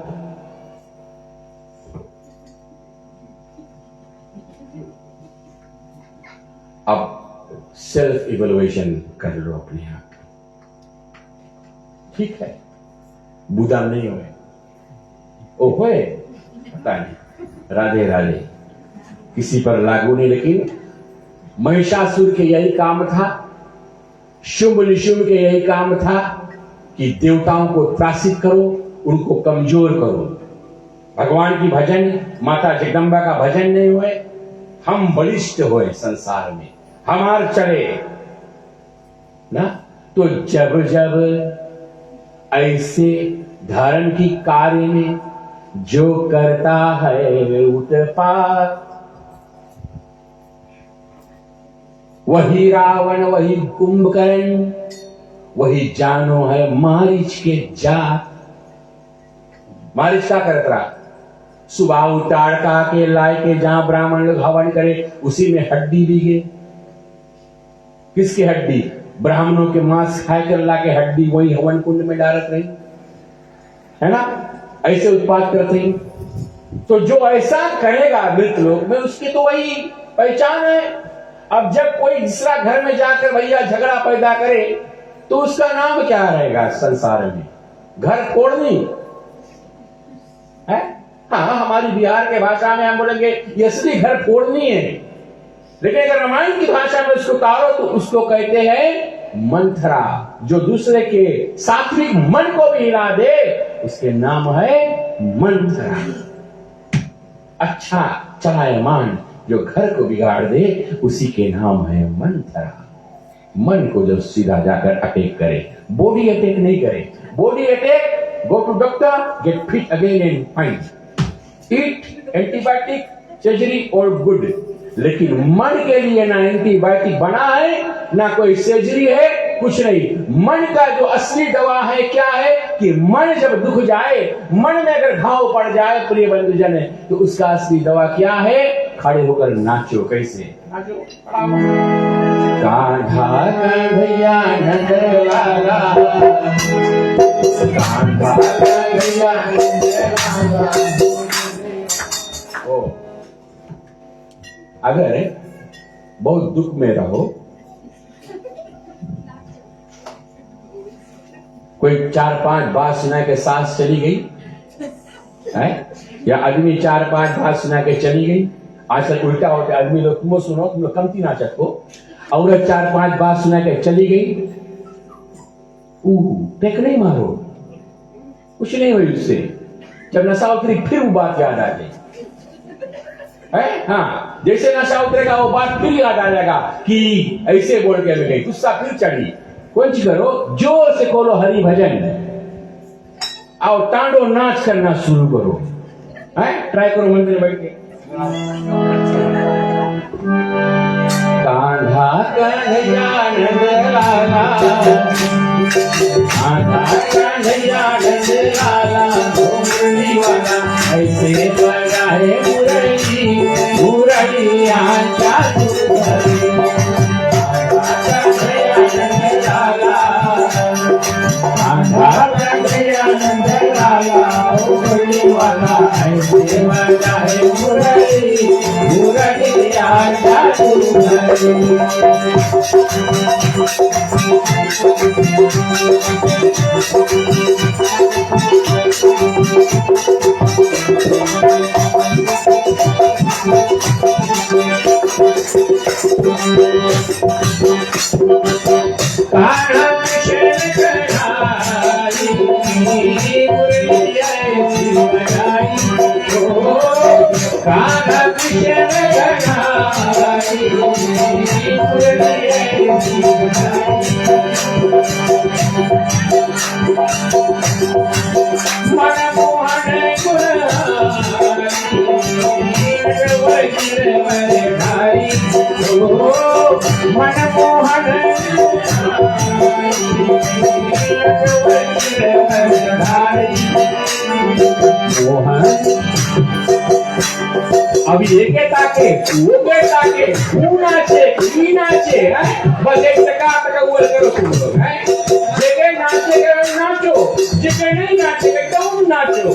Speaker 2: अब सेल्फ इवैल्यूएशन कर लो अपने आप। ठीक है, बुधा नहीं हुए, ओ हुए पता नहीं, राधे राधे, किसी पर लागू नहीं। लेकिन महिषासुर के यही काम था, शुंभ निशुंभ के यही काम था कि देवताओं को त्रासित करो, उनको कमजोर करो। भगवान की भजन, माता जगदम्बा का भजन नहीं हुए, हम बलिष्ठ हुए संसार में, हमार चले ना। तो जब जब ऐसे धर्म की कार्य में जो करता है उत्पात, वही रावण, वही कुंभकर्ण, वही जानो है मारीच के जात। मारीच का करत रहा, सुबह उतार का के लाए के जहां ब्राह्मण लोग हवन करे उसी में हड्डी भी गए। किसकी हड्डी? ब्राह्मणों के मांस खाए कर ला के हड्डी वही हवन कुंड में डालत रही, है ना। ऐसे उत्पाद करते ही। तो जो ऐसा करेगा मृत लोक में, उसकी तो वही पहचान है। अब जब कोई दूसरा घर में जाकर भैया झगड़ा पैदा करे तो उसका नाम क्या रहेगा संसार में? घर फोड़नी है। हाँ, हमारी बिहार के भाषा में हम बोलेंगे यसली घर फोड़नी है, लेकिन अगर रामायण की भाषा में उसको तारो तो उसको कहते हैं मंथरा। जो दूसरे के सात्विक मन को भी हिला दे उसके नाम है मंथरा। अच्छा चलायमान जो घर को बिगाड़ दे उसी के नाम है मंथरा। मन को जब सीधा जाकर अटैक करे, बॉडी अटैक नहीं करे। Body attack, go to doctor, get fit again and fine, eat antibiotic, surgery और गुड। लेकिन मन के लिए ना एंटीबायोटिक बना है, ना कोई सर्जरी है, कुछ नहीं। मन का जो असली दवा है क्या है कि मन जब दुख जाए, मन में अगर घाव पड़ जाए प्रिय बंधुजन, तो उसका असली दवा क्या है? खड़े होकर नाचो। कैसे नाचो? कान्हा कन्हैया नंद लाला, कान्हा कन्हैया नंद लाला। ओ अगर बहुत दुख में रहो, कोई 4-5 बात सुना के सांस चली गई है, या आदमी 4-5 बात सुना के चली गई। आजकल उल्टा होता है, आदमी लोग तुम सुनो, तुम लोग कमती नाचत को, और 4-5 बात सुना के चली गई, टेक नहीं मारो, कुछ नहीं हुई उससे। जब नशा उतरी फिर वो बात याद आ गई है। हाँ, जैसे नशा उतरेगा वो बात फिर याद आ जाएगा कि ऐसे बोल के मैं गई, गुस्सा फिर चढ़ी। कुछ करो, जोर से खोलो हरि भजन और तांडो नाच करना शुरू करो। है, ट्राई करो मंदिर में बैठ के। कान्हा कन्हैया नंद लाला, कान्हा कन्हैया नंद लाला, मुरली वाला ऐसे बजाए मुरली, मुरली आजा तुझे। कान्हा कन्हैया नंद लाला, कान्हा कन्हैया नंद लाला, मुरली वाला ऐसे बजाए मुरली, मुरली आजा तुझे। अब ये कहता के वो कहता के तू नाचे की नाचे है बस एक टका वो करो तुम लोग है जेके नाचे के नाचो जेके नहीं नाचे के तुम नाचो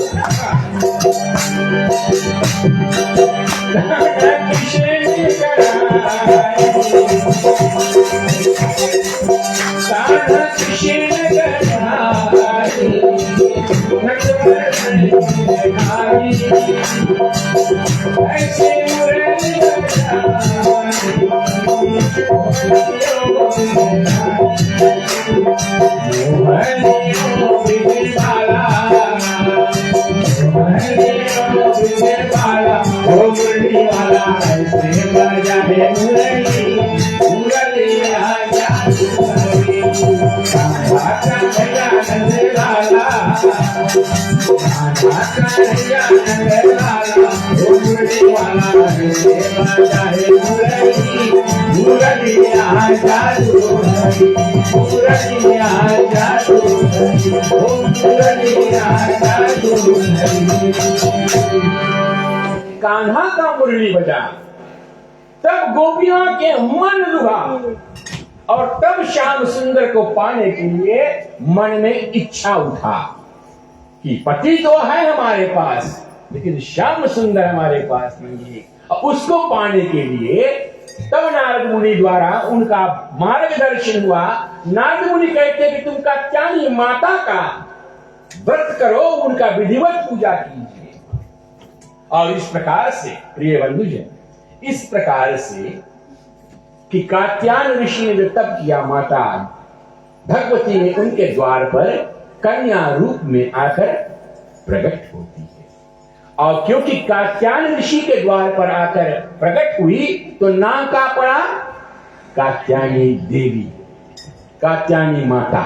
Speaker 2: कान्हा का मुरली बजा तब गोपियों के मन लुभा और तब श्याम सुंदर को पाने के लिए मन में इच्छा उठा कि पति तो है हमारे पास लेकिन श्याम सुंदर हमारे पास नहीं है। उसको पाने के लिए तब नारद मुनि द्वारा उनका मार्गदर्शन हुआ। नारद मुनि कहते कि तुम कात्यायनी माता का व्रत करो, उनका विधिवत पूजा कीजिए। और इस प्रकार से प्रिय बंधुजन, इस प्रकार से कि कात्यायन ऋषि ने जो तप किया, माता भगवती ने उनके द्वार पर कन्या रूप में आकर प्रकट होती है। और क्योंकि कात्यायन ऋषि के द्वार पर आकर प्रकट हुई तो नाम का पड़ा कात्यायनी देवी, कात्यायनी माता।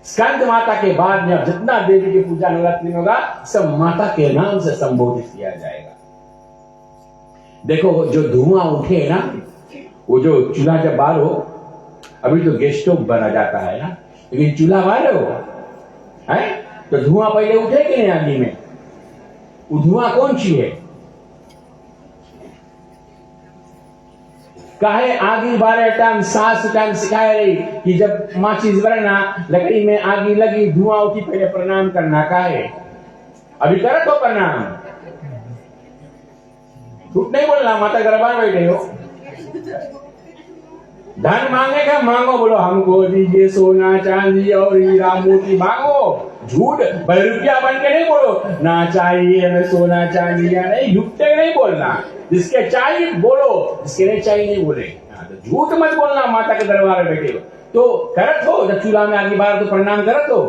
Speaker 2: स्कंद माता के बाद में अब जितना देवी की पूजा नवरात्रि में होगा सब माता के नाम से संबोधित किया जाएगा। देखो जो धुआं उठे ना, वो जो चूल्हा जब बाल हो, अभी तो गैस स्टोव बना जाता है ना, लेकिन चूल्हा बाल हो है तो धुआं पहले उठे कि नहीं आगे में? वो धुआं कौन सी है? काहे आगी बारे टाइम सास टाइम सिखाए रही कि जब माचिस बरना लकड़ी में आगी लगी धुआं उठी पहले प्रणाम करना। काहे अभी करे तो प्रणाम, झूठ नहीं बोलना। माता गरबा बैठे हो, धन मांगे का मांगो, बोलो हमको दीजिए सोना चांदी और हीरा मोती मांगो। झूठ भाई रुपया बन के नहीं बोलो ना चाहिए हमें सोना चांदी या नहीं, झूठे नहीं बोलना। जिसके चाहिए बोलो, जिसके नहीं चाहिए नहीं बोले। तो झूठ मत बोलना। माता के दरबार में बैठे हो तो करत हो, जब चूल्हा में आगे बार तो प्रणाम करत हो।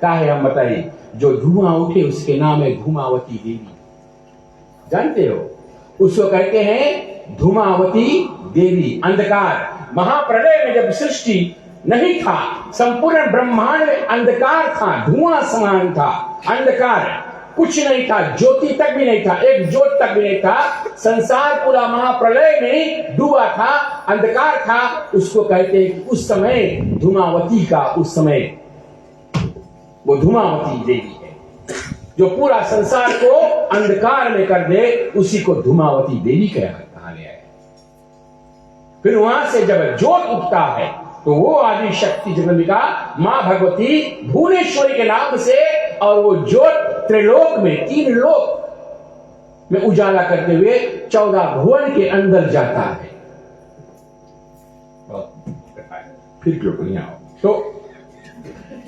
Speaker 2: काहे हम बताइए, जो धुआं उठे उसके नाम है धूमावती देवी। जानते हो उसको कहते हैं धूमावती देवी। अंधकार महाप्रलय में जब सृष्टि नहीं था, संपूर्ण ब्रह्मांड में अंधकार था, धुआं समान था, अंधकार कुछ नहीं था, ज्योति तक भी नहीं था, एक ज्योत तक भी नहीं था। संसार पूरा महाप्रलय में डूबा था, अंधकार था। उसको कहते हैं कि उस समय धूमावती का, उस समय वो धूमावती देवी है जो पूरा संसार को अंधकार में कर दे, उसी को धूमावती देवी कहा गया है। फिर वहां से जब ज्योत उठता है तो वो आदि शक्ति जगदम्बिका मां भगवती भुवनेश्वरी के नाम से, और वो ज्योत त्रिलोक में, 3 लोक में उजाला करते हुए 14 भुवन के अंदर जाता है। फिर क्यों नहीं आओ। तो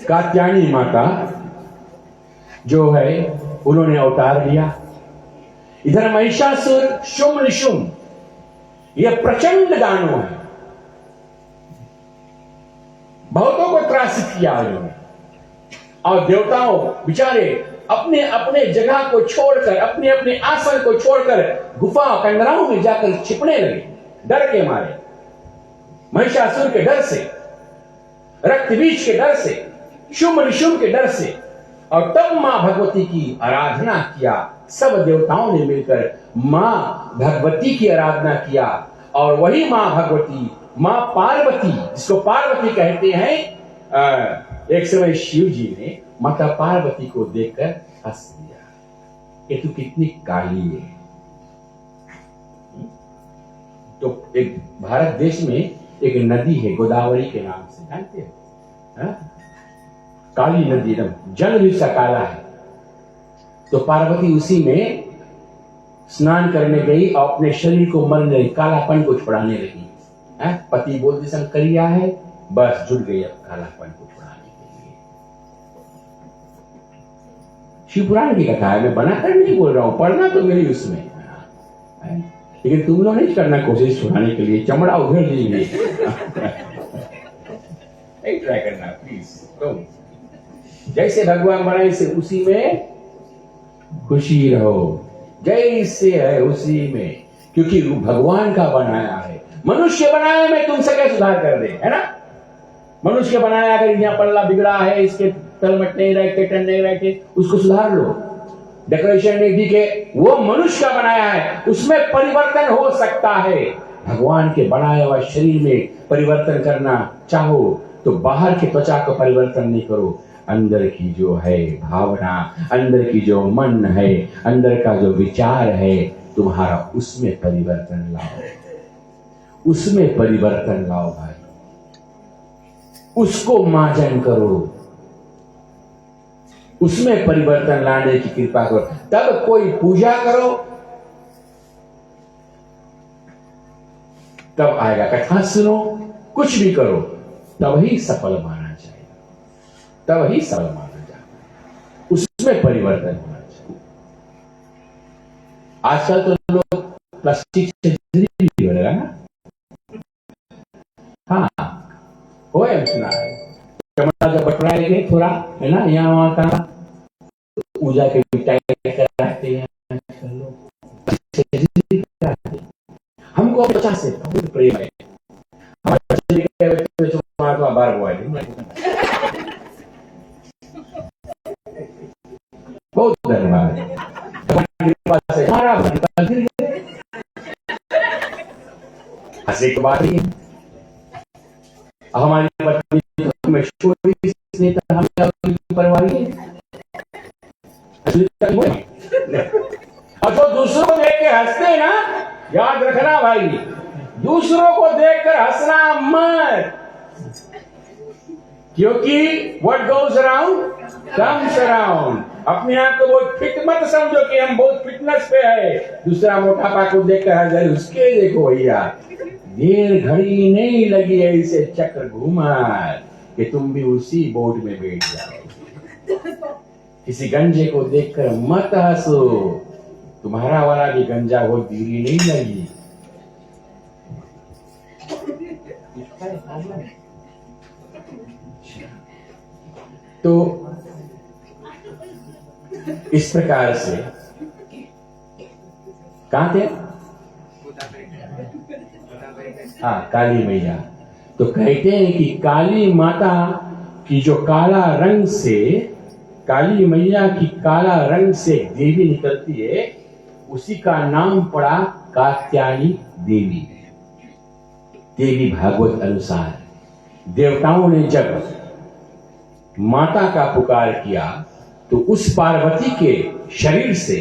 Speaker 2: कात्यायनी माता जो है उन्होंने अवतार लिया। इधर महिषासुर शुम्भ निशुम्भ, यह प्रचंड दानव है, बहुतों को त्रासित किया उन्होंने। और देवताओं बेचारे अपने अपने जगह को छोड़कर, अपने अपने आसन को छोड़कर गुफा कंदराओं में जाकर छिपने लगे, डर के मारे, महिषासुर के डर से, रक्त बीज के डर से, शुम्भ निशुम्भ के डर से। और तब मां भगवती की आराधना किया। सब देवताओं ने मिलकर मां भगवती की आराधना किया। और वही मां भगवती, मां पार्वती, जिसको पार्वती कहते हैं, एक समय शिव जी ने माता पार्वती को देखकर हंस दिया, ये तू कितनी काली है। तो एक भारत देश में एक नदी है गोदावरी के नाम से, जानते हो? काली नदी, एकदम जल भी उसका काला है। तो पार्वती उसी में स्नान करने गई और अपने शरीर को मरने लगी, कालापन को छुड़ाने लगी। पति बोलते शंकरिया है, बस जुट गई अब कालापन को छुड़ाने के लिए। शिव पुराण की कथा है, मैं बनाकर नहीं बोल रहा हूं, पढ़ना तो मेरी उसमें, लेकिन तुम लोग नहीं करना कोशिश छुड़ाने के लिए, चमड़ा उधेड़ लीजिए। नहीं ट्राई करना प्लीज। तो जैसे भगवान बनाए से उसी में खुशी रहो, जैसे है उसी में, क्योंकि वो भगवान का बनाया है। मनुष्य बनाया में तुमसे क्या सुधार कर दे, है ना? मनुष्य बनाया, अगर यहाँ पल्ला बिगड़ा है, इसके तलमट नहीं रहते, टन नहीं रहते, उसको सुधार लो। डेकोरेशन नहीं दिखे, वो मनुष्य का बनाया है, उसमें परिवर्तन हो सकता है। भगवान के बनाए हुए शरीर में परिवर्तन करना चाहो तो बाहर की त्वचा को परिवर्तन नहीं करो, अंदर की जो है भावना, अंदर की जो मन है, अंदर का जो विचार है तुम्हारा, उसमें परिवर्तन लाओ, उसमें परिवर्तन लाओ भाई, उसको मार्जन करो, उसमें परिवर्तन लाने की कृपा करो। तब कोई पूजा करो, तब आएगा। कथा सुनो, कुछ भी करो, तब ही सफल माना जाएगा, तब ही सफल माना जाएगा, उसमें परिवर्तन होना चाहिए। आजकल तो लोग प्लास्टिक सर्जरी भी हो रहा है ना, हाँ हो है, सुना है, चमड़ा जब बटरा लेंगे थोड़ा, है ना, यहाँ वहां का पूजा के टाइम कराते हैं हमको बच्चा से बहुत प्रेम है, बार हुआ है, बहुत धन्यवाद। हमारा हंसे की बात ही है, हमारी परिवार और जो दूसरों को देख के हंसते हैं ना, याद रखना भाई, दूसरों को देखकर हंसना मत, क्योंकि what goes around comes around। अपने आप को बहुत फिट मत समझो कि हम बहुत फिटनेस पे है, दूसरा मोटापा को देखकर हंस, उसके देखो भैया, देर घड़ी नहीं लगी है इसे चक्र घूमा कि तुम भी उसी बोट में बैठ जाओ। किसी गंजे को देखकर मत हंसो, तुम्हारा वाला भी गंजा बहुत देरी नहीं लगी। तो इस प्रकार से कहां थे? हाँ, काली मैया। तो कहते हैं कि काली माता की जो काला रंग से, काली मैया की काला रंग से देवी निकलती है, उसी का नाम पड़ा कात्यायनी देवी। देवी भागवत अनुसार देवताओं ने जब माता का पुकार किया तो उस पार्वती के शरीर से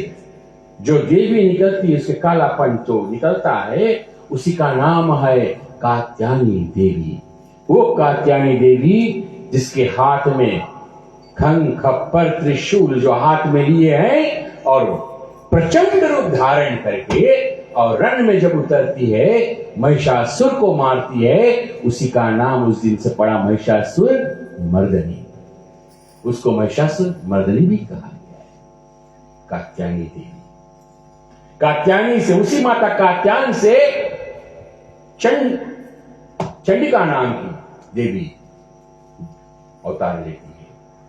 Speaker 2: जो देवी निकलती है, उसके कालापन तो निकलता है, उसी का नाम है कात्यायनी देवी। वो कात्यायनी देवी जिसके हाथ में खंग खप्पर त्रिशूल जो हाथ में लिए हैं, और प्रचंड रूप धारण करके और रण में जब उतरती है, महिषासुर को मारती है, उसी का नाम उस दिन से पड़ा महिषासुर मर्दनी। उसको महिषासुर मर्दनी भी कहा गया है। कात्यायनी देवी, कात्यायनी से, उसी माता कात्यायन से चंडिका नाम की देवी अवतार लेती है।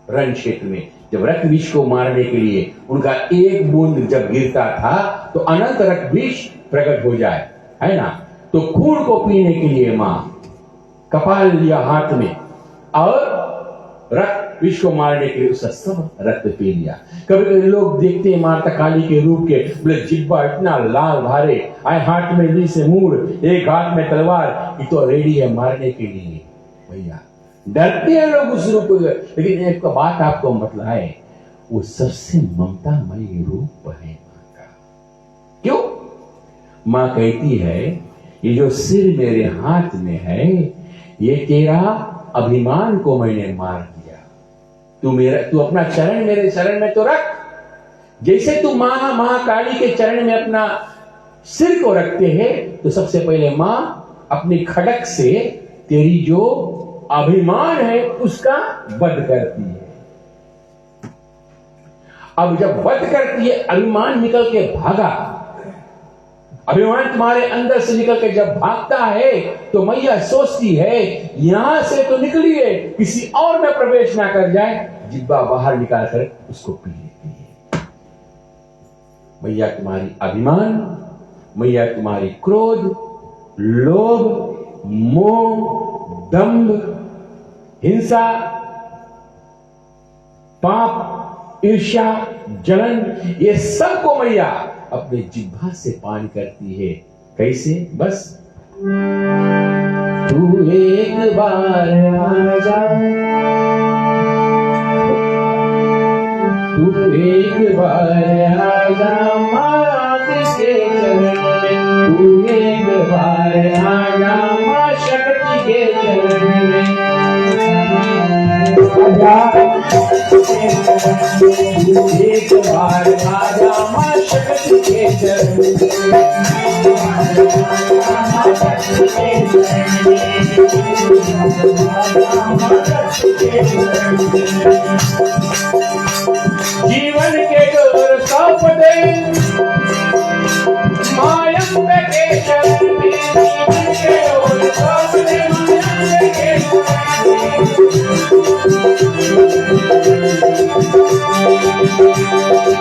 Speaker 2: रण क्षेत्र में जब रक्त विष को मारने के लिए उनका एक बूंद जब गिरता था तो अनंत रक्त विष प्रकट हो जाए, है ना। तो खून को पीने के लिए मां कपाल लिया हाथ में और रक्त विष को मारने के लिए उसका सब रक्त पी लिया। कभी कभी लोग देखते हैं माता काली के रूप के, बोले जिब्बा इतना लाल भारे, आए हाथ में ली से मूड़, एक हाथ में तलवार, ये तो रेडी है मारने के लिए। भैया डरते हैं लोग उस रूप को, लेकिन एक बात आपको बतलाए, वो सबसे ममतामयी रूप है मां का। क्यों? मां कहती है ये जो सिर मेरे हाथ में है, ये तेरा अभिमान को मैंने मार दिया। तू अपना चरण मेरे चरण में तो रख। जैसे तू महाकाली के चरण में अपना सिर को रखते हैं, तो सबसे पहले मां अपनी खड़क से तेरी जो अभिमान है उसका वध करती है। अब जब वध करती है, अभिमान निकल के भागा, अभिमान तुम्हारे अंदर से निकल के जब भागता है तो मैया सोचती है यहां से तो निकली है, किसी और में प्रवेश ना कर जाए, जिब्बा बाहर निकाल कर उसको पी लेती है। मैया तुम्हारी अभिमान, मैया तुम्हारी क्रोध, लोभ, मोह, दंभ, हिंसा, पाप, ईर्ष्या, जलन, ये सब को मैया अपने जिह्वा से पान करती है। कैसे? बस तू एक बार आजा, तू एक बार आजा मां के चरण में, तू एक बार आजा मां शक्ति के चरण में, एक बार आजा मां शक्ति के चरण जीवन के डोर सौंप दे मायम्बे के चरण में, जीवन के डोर सौंप दे मायम्बे के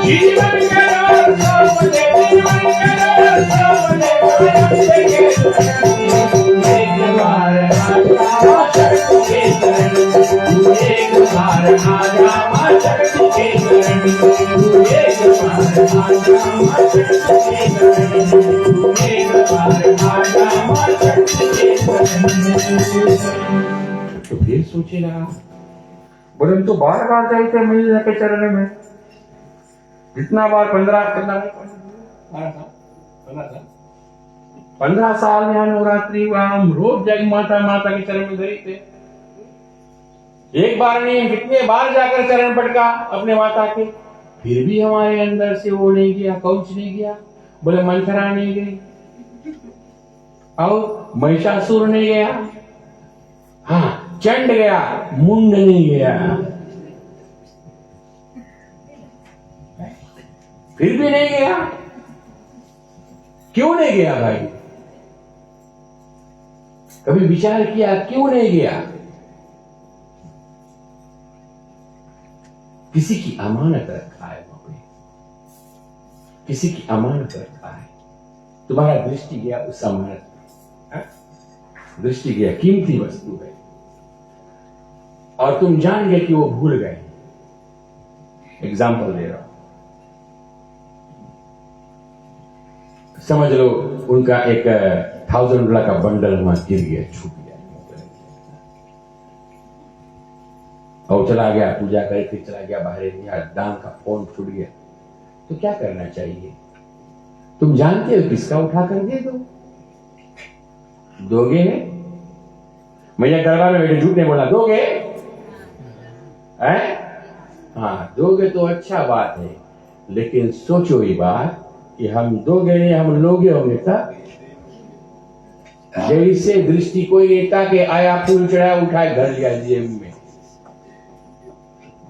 Speaker 2: जीवन के डोर सौंप दे, जीवन के डोर सौंप दे मायम्बे के एक बार आजा शक्ति के चरण, एक बार आजा मां शक्ति के चरण, एक बार आजा मां शक्ति के चरण, एक बार आजा मां शक्ति के चरण। तो फिर सोचेगा, बोले तो बार बार जाते मैया के चरण में, जितना बार 15 साल यहाँ नवरात्रि हुआ, हम रोज जग माता के चरण में गए थे। एक बार नहीं, कितने बार जाकर चरण पटका अपने माता के, फिर भी हमारे अंदर से वो नहीं गया, कौच नहीं गया। बोले मंथरा नहीं गई और महिषासुर नहीं गया, हाँ चंड गया, मुंड नहीं गया। फिर भी नहीं गया। क्यों नहीं गया भाई? कभी विचार किया क्यों नहीं गया? किसी की अमानत रखा है बाबू, किसी की अमानत रखा है। तुम्हारा दृष्टि गया उस अमानत में, दृष्टि गया, कीमती वस्तु है और तुम जान गए कि वो भूल गए। एग्जाम्पल दे रहा हूं, समझ लो उनका एक $1000 का बंडल वहां गिर गया, छूट गया और चला गया, पूजा करे, फिर चला गया बाहर, या दान का फोन छूट गया, तो क्या करना चाहिए? तुम जानते हो किसका उठाकर दे दो, दोगे? मैया दरबार में बैठे, झूठ नहीं बोला, दोगे? हाँ दोगे तो अच्छा बात है, लेकिन सोचो ये बात, कि हम दोगे नहीं, हम लोगे होंगे था। जैसे दृष्टि कोई लेता के आया, फूल चढ़ाया, उठाए, घर लिया जेब में।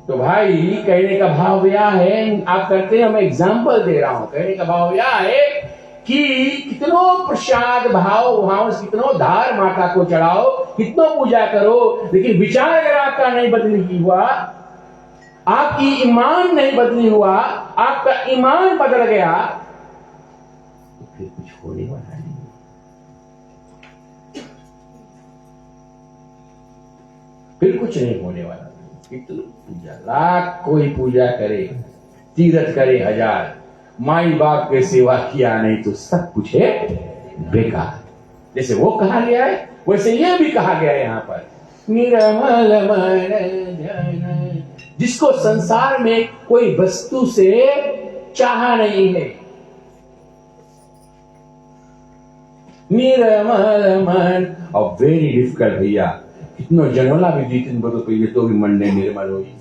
Speaker 2: तो भाई कहने का भाव यह है, आप करते हैं, मैं एग्जाम्पल दे रहा हूं। कहने का भाव यह है कि कितनो प्रसाद भाव भाव कितनो धार माता को चढ़ाओ, कितनो पूजा करो, लेकिन विचार अगर आपका नहीं बदली हुआ, आपकी ईमान नहीं बदली हुआ, आपका ईमान बदल गया, तो फिर कुछ होने वाला नहीं। फिर कुछ नहीं होने वाला। कितनी पूजा, लाख कोई पूजा करे, तीर्थ करे 1000, माई बाप के सेवा किया नहीं तो सब कुछ है बेकार। जैसे वो कहा गया है, वैसे ये भी कहा गया है यहाँ पर, निर्मल मन जन, जिसको संसार में कोई वस्तु से चाह नहीं है। निर्मल मन, और वेरी डिफिकल्ट भैया, कितनो जनोला भी दी 3 बरस पहले तो भी मन नहीं निर्मल हुई।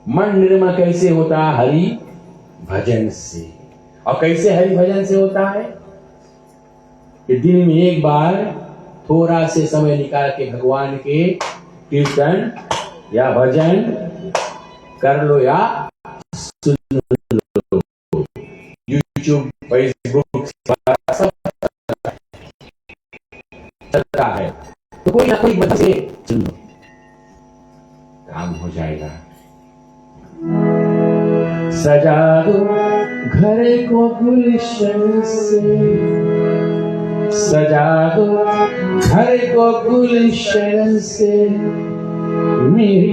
Speaker 2: मन निर्मल कैसे होता? हरि भजन से। और कैसे हरि भजन से होता है? कि दिन में एक बार थोड़ा से समय निकाल के भगवान के कीर्तन या भजन कर लो या सुन लो। यूट्यूब, फेसबुक सब चलता है, तो कोई ना कोई मत से सुन लो, काम हो जाएगा। सजा दो घर को गुलशन से, सजा दो घर को गुलशन से, मेरी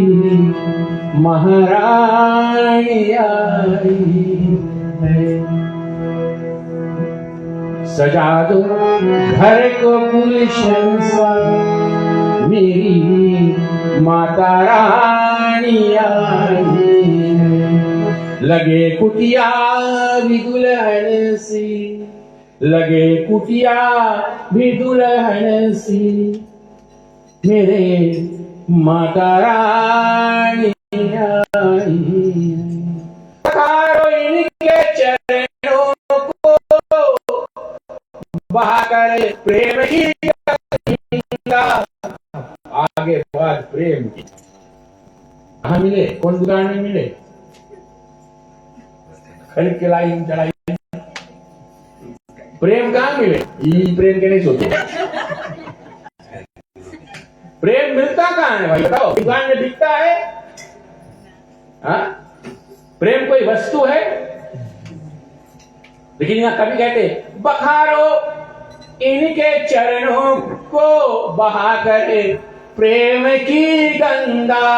Speaker 2: महारानी आई है। सजा दो घर को गुलशन से, मेरी माता रानी आई है। लगे कुटिया भी दुल्हन सी, लगे कुटिया भी दुल्हन सी, मेरे माता रानी आई। पखारो इनके चरणों को, बहाकर प्रेम की गंगा। आगे बात प्रेम की। कहाँ मिले? कौन दुकान में मिले? खरीद के लाई चढ़ाई। प्रेम कहाँ मिले? ये प्रेम के नहीं सोचे। प्रेम मिलता कहाँ है भाई बताओ? दुकान में बिकता है? हाँ? प्रेम कोई वस्तु है? लेकिन यहाँ कभी कहते बखारो इनके चरणों को, बहा करे प्रेम की गंगा।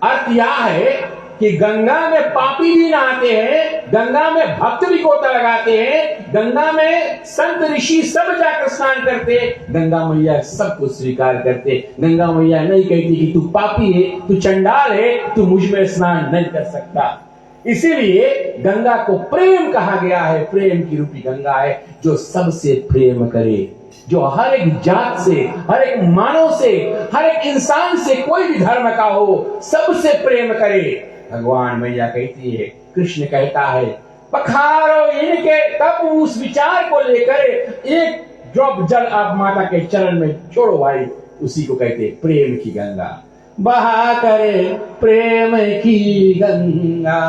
Speaker 2: अर्थ यह है कि गंगा में पापी भी नहाते हैं, गंगा में भक्त भी गोता लगाते हैं, गंगा में संत ऋषि सब जाकर स्नान करते, गंगा मैया सबको स्वीकार करते। गंगा मैया नहीं कहती कि तू पापी है, तू चंडाल है, तू मुझ में स्नान नहीं कर सकता। इसीलिए गंगा को प्रेम कहा गया है। प्रेम की रूपी गंगा है जो सबसे प्रेम करे, जो हर एक जात से, हर एक मानव से, हर एक इंसान से, कोई भी धर्म का हो, सबसे प्रेम करे। भगवान मैया कहती है, कृष्ण कहता है पखारो इनके, तब उस विचार को लेकर एक ड्रॉप जल आप माता के चरण में छोड़ो भाई, उसी को कहते हैं प्रेम की गंगा। बहा करे प्रेम की गंगा।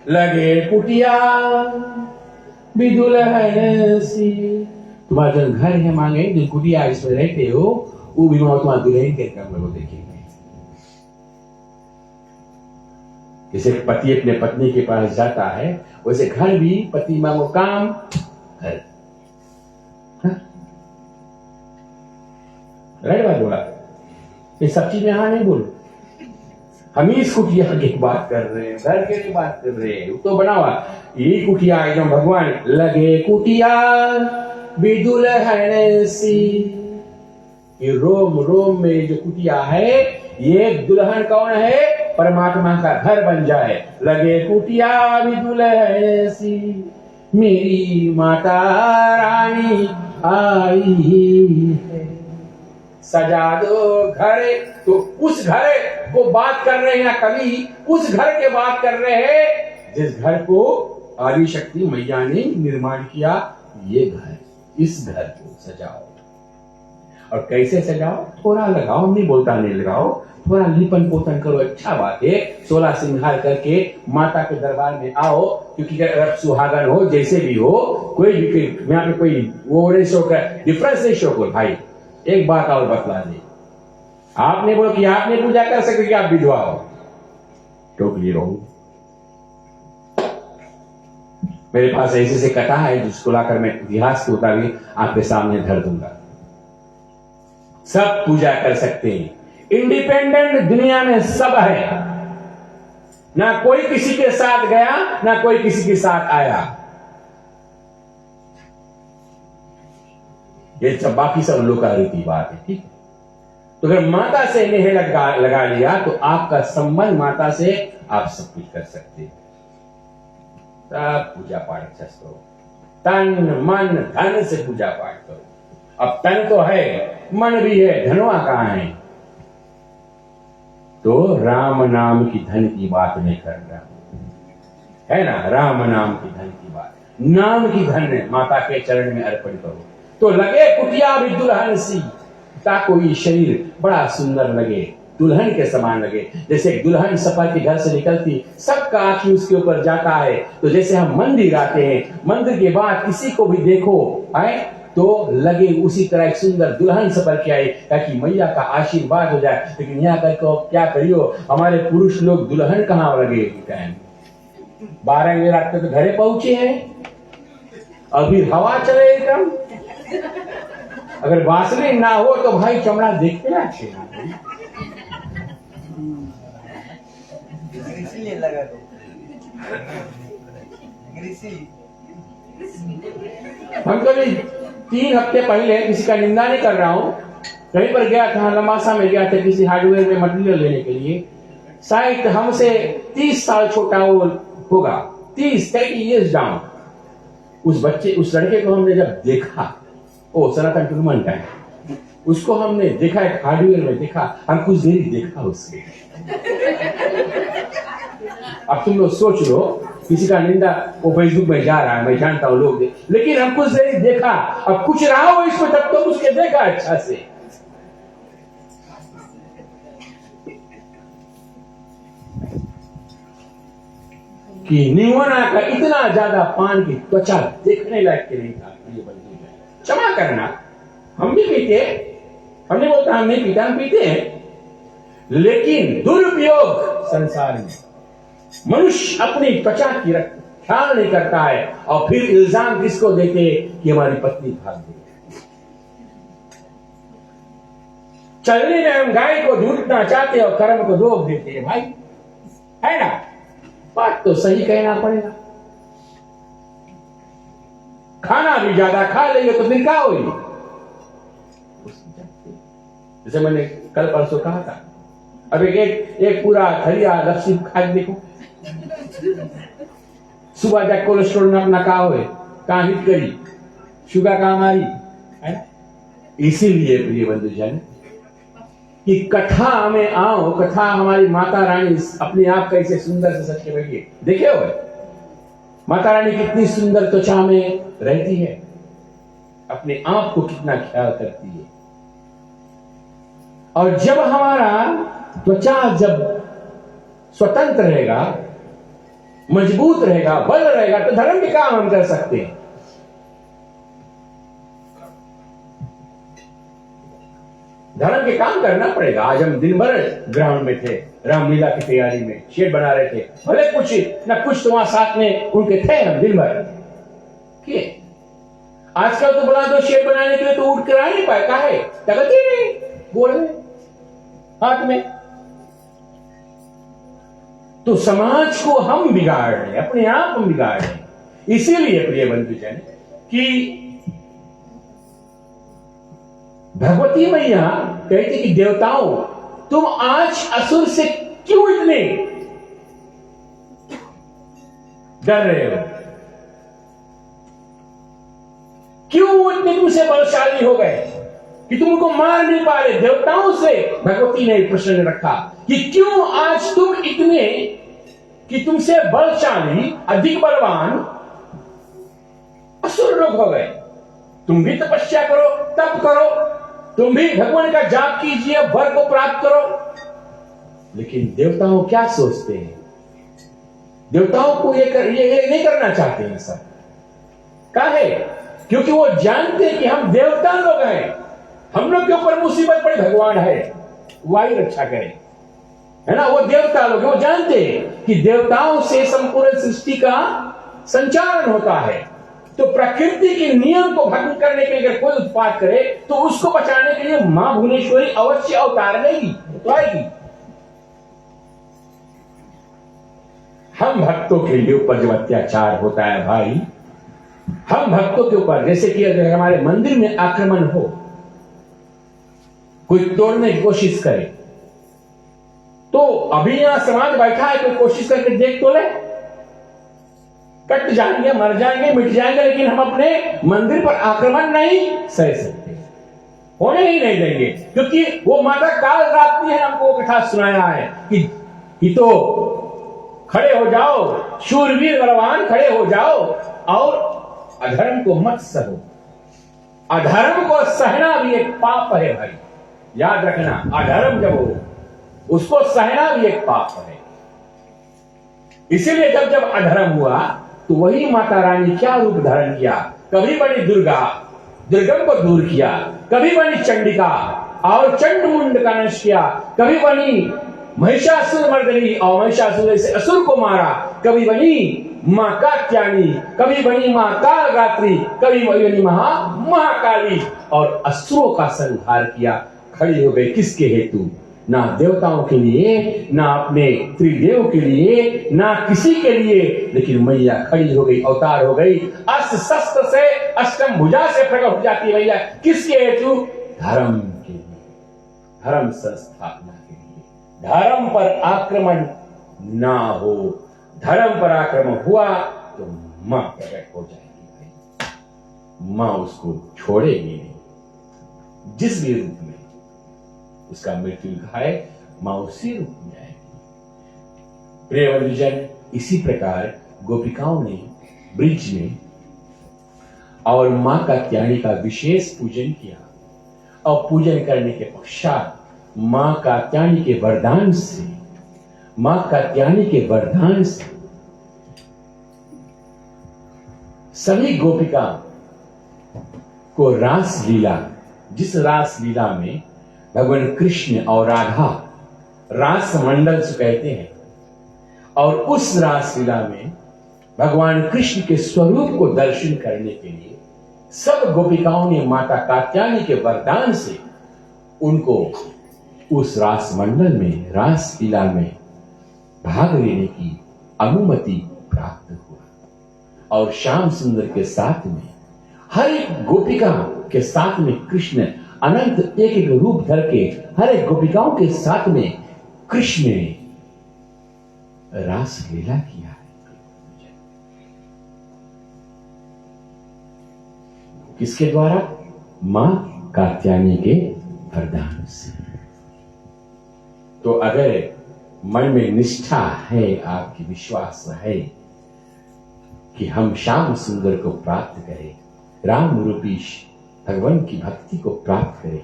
Speaker 2: लगे कुटिया भी दुल्हन सी। तुम्हारा जो घर है मांगे, जो कुटिया इसमें रहते हो, वो भी माँ तुम्हारा दुल्हन के कमरे को देखेंगे। जैसे पति अपने पत्नी के पास जाता है, वैसे घर भी पति मांगो काम, घर। राइट बात बोला? ये सब चीज में हाँ नहीं बोलो। हम इस कुटिया की बात कर रहे हैं, घर की बात कर रहे हैं। तो बना हुआ ये कुटिया एकदम भगवान। लगे कुटिया भी दुल्हन सी। ये रोम रोम में जो कुटिया है, ये दुल्हन कौन है? परमात्मा का घर बन जाए। लगे कुटिया भी दुल्हन सी, मेरी माता रानी आई है। सजा दो घर। तो उस घर को बात कर रहे हैं ना कवि, उस घर के बात कर रहे हैं जिस घर को आदि शक्ति मैया ने निर्माण किया। ये घर, इस घर को सजाओ। और कैसे सजाओ? थोड़ा लगाओ, नहीं बोलता नहीं लगाओ, थोड़ा लिपन पोतन करो, अच्छा बात है। 16 श्रृंगार करके माता के दरबार में आओ, क्योंकि अगर सुहागन हो, जैसे भी हो, कोई भी यहाँ पे कोई वो नहीं शो कर, डिफरेंस नहीं शो कर। भाई एक बात और बतला दे, आप नहीं बोलो कि आप नहीं पूजा कर सकते कि आप विधवा हो, टोकली रहो। मेरे पास ऐसे से कथा है जिसको लाकर मैं इतिहास के मुताबिक आपके सामने धर दूंगा। सब पूजा कर सकते हैं, इंडिपेंडेंट दुनिया में सब है, ना कोई किसी के साथ गया, ना कोई किसी के साथ आया। ये सब बाकी सब लोग का रीति बात है, ठीक है। तो अगर माता से नेह लगा लिया तो आपका संबंध माता से, आप सब कुछ कर सकते हैं। सब पूजा पाठ अच्छा करो, तन मन धन से पूजा पाठ करो। अब तन तो है, मन भी है, धनवा कहां है? तो राम नाम की धन की बात नहीं कर रहा है ना, राम नाम की धन की बात, नाम की धन माता के चरण में अर्पण करो। तो लगे कुटिया भी दुल्हन सी, ताको ये शरीर बड़ा सुंदर लगे, दुल्हन के समान लगे। जैसे एक दुल्हन सपा के घर से निकलती, सबका आंखें उसके ऊपर जाता है। तो जैसे हम मंदिर आते हैं, मंदिर के बाद किसी को भी देखो आए तो लगे उसी तरह एक सुंदर दुल्हन सफर के आए, ताकि मैया का आशीर्वाद हो जाए। लेकिन यहाँ करके क्या करियो, हमारे पुरुष लोग दुल्हन कहाँ लगे, 12 बजे रात तक तो घरे पहुंचे हैं, अभी हवा चले एकदम। अगर वासली ना हो तो भाई चमड़ा देखते ना अच्छे,
Speaker 3: इसलिए लगा दो
Speaker 2: हम कभी 3 हफ्ते पहले, किसी का निंदा नहीं कर रहा हूं, कहीं पर गया था, लमासा में गया था किसी हार्डवेयर में मटेरियल लेने के लिए। शायद हमसे 30 साल छोटा वो होगा, 30 इयर्स डाउन। उस बच्चे, उस लड़के को हमने जब देखा, ओ सनातन टूर्नामेंट है, उसको हमने देखा, एक हार्डवेयर में देखा, हम कुछ देर देखा उसके। अब तुम लोग सोच लो, किसी का निंदा वो फेसबुक में जा रहा है, मैं जानता हूं लोग, लेकिन हम कुछ देर देखा। अब कुछ रहा हो इसको, तब तो उसके देखा अच्छा से। कि निवना का इतना ज्यादा पान की त्वचा देखने लायक के नहीं था। ये बंदी है, क्षमा करना, हम भी पीते, हम नहीं बोलता हम नहीं पीते, हम पीते हैं, लेकिन दुरुपयोग संसार में मनुष्य अपनी त्वचा की ख्याल नहीं करता है, और फिर इल्जाम किसको देते कि हमारी पत्नी भाग गई। चलने में हम गाय को ढूंढना चाहते और कर्म को रोक देते हैं, भाई है ना? बात तो सही कहना पड़ेगा। खाना भी ज्यादा खा लेंगे तो फिर क्या होगी? जैसे मैंने कल परसों कहा था, अब एक पूरा थलिया लस्सी खा के देखो, सुबह जाकर कोलेस्ट्रोल ना कहा हो, कहां हिट करी, शुगर कहां मारी है। इसीलिए प्रिय बंधुजन कि कथा में आओ, कथा हमारी माता रानी अपने आप कैसे सुंदर से सच के बैठिए, देखे हो माता रानी कितनी सुंदर त्वचा में रहती है, अपने आप को कितना ख्याल करती है। और जब हमारा त्वचा जब स्वतंत्र रहेगा, मजबूत रहेगा, बल रहेगा, तो धर्म के काम हम कर सकते हैं। धर्म के काम करना पड़ेगा। आज हम दिन भर ग्राउंड में थे, रामलीला की तैयारी में शेड बना रहे थे, भले कुछ न कुछ तो वहां साथ में उनके थे, हम दिन भर किए। आजकल तो बुला दो शेड बनाने के लिए तो उठ कर आ नहीं पाए, कहा है तगत ही नहीं, गोड़ में हाथ में। तो समाज को हम बिगाड़ रहे हैं, अपने आप हम बिगाड़ रहे हैं। इसीलिए प्रिय बंधुजन कि भगवती मैया कहती कि देवताओं, तुम आज असुर से क्यों इतने डर रहे हो, क्यों इतने तुमसे बलशाली हो गए? कि तुम उनको मार नहीं पा रहे। देवताओं से भगवती ने प्रश्न रखा कि क्यों आज तुम इतने कि तुमसे बलशाली, अधिक बलवान असुर लोग हो गए। तुम भी तपस्या करो, तप करो, तुम भी भगवान का जाप कीजिए, वर को प्राप्त करो। लेकिन देवताओं क्या सोचते हैं? देवताओं को ये नहीं करना चाहते हैं सब। काहे? क्योंकि वो जानते हैं कि हम देवता लोग हैं, हम लोग के ऊपर मुसीबत पड़े, भगवान है वाही रक्षा करें, है ना। वो देवता लोग, वो जानते हैं कि देवताओं से संपूर्ण सृष्टि का संचालन होता है। तो प्रकृति के नियम को भंग करने के लिए अगर कोई उत्पात करे तो उसको बचाने के लिए मां भुवनेश्वरी अवश्य अवतार लेगी, तो आएगी। हम भक्तों के लिए ऊपर जब अत्याचार होता है भाई, हम भक्तों के ऊपर, जैसे कि अगर हमारे मंदिर में आक्रमण हो, कोई तोड़ने की कोशिश करे, तो अभी यहां समाज बैठा है, कोई कोशिश करके देख तो ले, कट जाएंगे, मर जाएंगे, मिट जाएंगे, लेकिन हम अपने मंदिर पर आक्रमण नहीं सह सकते, होने ही नहीं देंगे। क्योंकि वो माता काल रात्रि है, हमको वो कथा सुनाया है कि तो खड़े हो जाओ, शूरवीर बलवान खड़े हो जाओ और अधर्म को मत सहो। अधर्म को सहना भी एक पाप है भाई, याद रखना। अधर्म जब हो उसको सहना भी एक पाप है। इसीलिए जब जब अधर्म हुआ तो वही माता रानी क्या रूप धारण किया? कभी बनी दुर्गा, दुर्गम को दूर किया, कभी बनी चंडिका और चंड मुंड का नाश किया, कभी बनी महिषासुर मर्दनी और महिषासुर से असुर को मारा, कभी बनी मां कात्यायनी, कभी बनी मां कालरात्रि, कभी बनी महाकाली और असुरों का संहार किया। खड़ी हो गई किसके हेतु? ना देवताओं के लिए, ना अपने त्रिदेव के लिए, ना किसी के लिए, लेकिन मैया खड़ी हो गई, अवतार हो गई, अस्त्र शस्त्र से, अष्टम भुजा से प्रकट हो जाती है मैया। किसके हेतु? धर्म के लिए, धर्म संस्थापना के लिए। धर्म पर आक्रमण ना हो। धर्म पर आक्रमण हुआ तो मां प्रकट हो जाएगी, मां उसको छोड़ेगी नहीं। जिस भी रूप में उसका मृत्यु लिखा है, मां उसी रूप में आएगी। प्रिय बंधुजन, इसी प्रकार गोपिकाओं ने ब्रिज में और मां कात्यायनी का विशेष पूजन किया और पूजन करने के पश्चात मां कात्यायनी के वरदान से, मां कात्यायनी के वरदान से सभी गोपिका को रास लीला, जिस रास लीला में भगवान कृष्ण और राधा रास मंडल से कहते हैं, और उस रास लीला में भगवान कृष्ण के स्वरूप को दर्शन करने के लिए सब गोपिकाओं ने माता कात्यायनी के वरदान से उनको उस रास मंडल में, रास लीला में भाग लेने की अनुमति प्राप्त हुआ। और श्याम सुंदर के साथ में, हर एक गोपिका के साथ में कृष्ण अनंत एक एक रूप धर के हर एक गोपिकाओं के साथ में कृष्ण ने रास लीला किया है। किसके द्वारा? मां कात्यायनी के वरदान से। तो अगर मन में निष्ठा है, आपकी विश्वास है कि हम श्याम सुंदर को प्राप्त करें, राम रूपी भगवान की भक्ति को प्राप्त करें,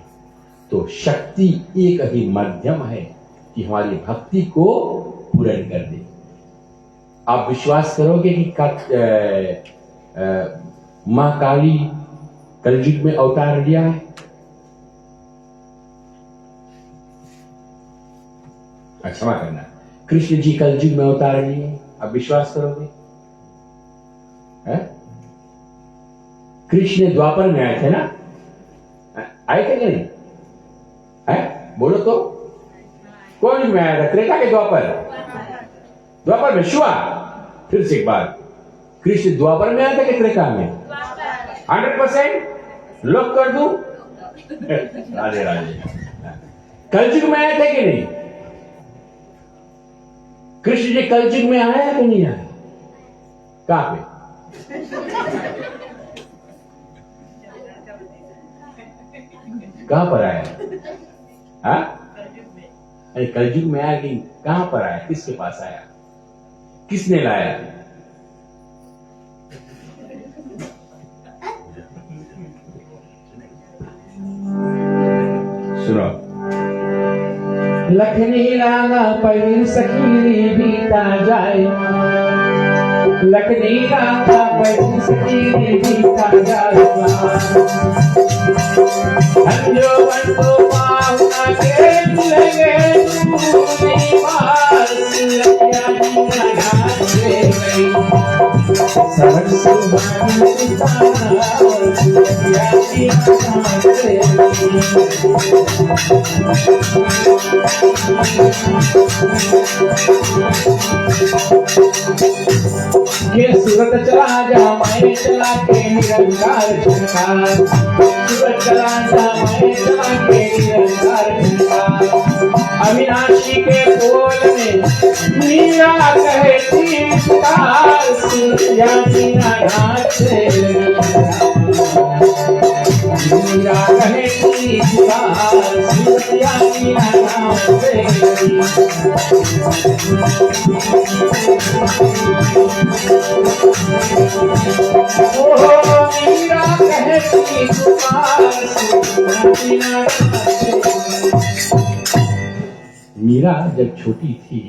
Speaker 2: तो शक्ति एक ही माध्यम है कि हमारी भक्ति को पूर्ण कर दे। आप विश्वास करोगे कि मां काली कलयुग में अवतार लिया है? क्षमा करना, कृष्ण जी कलयुग में अवतार लिए, आप विश्वास करोगे? कृष्ण द्वापर में आए थे ना? आए थे कि नहीं? है? बोलो तो, कौन में आया था? त्रेता के द्वापर? द्वापर में। शुआ, फिर से एक बार, कृष्ण द्वापर में आया था कि त्रेता में? 100% लॉक कर दूं? राधे राधे। कलयुग में आए थे कि नहीं? कृष्ण जी कलयुग में आया कि नहीं आया? कहां पे? कहां पर आया? हाँ, अरे कलयुग में आया, लेकिन कहां पर आया? किसके पास आया? किसने लाया? सुनो, लखनी लाला पैर सखी बीता जाए, लखनी लाला पैर सखी बीता जाए, अंजो बंदो पाहुना के मिलेंगे दूनी बार, सिलैया निगाह से गई सवन सुहानी सितारा, सिलैया निगाह से ये सूरत चला जा मैं चला के निरंकार झुमका, सूरत चला जा मैं चला के निरंकार झुमका, अविनाशी के बोल में मीरा कहती पुकार, सिलैया निगाह से मीरा कहती पुकार, सिलैया निगाह से मीरा कहती पुकार, मीरा जब छोटी थी,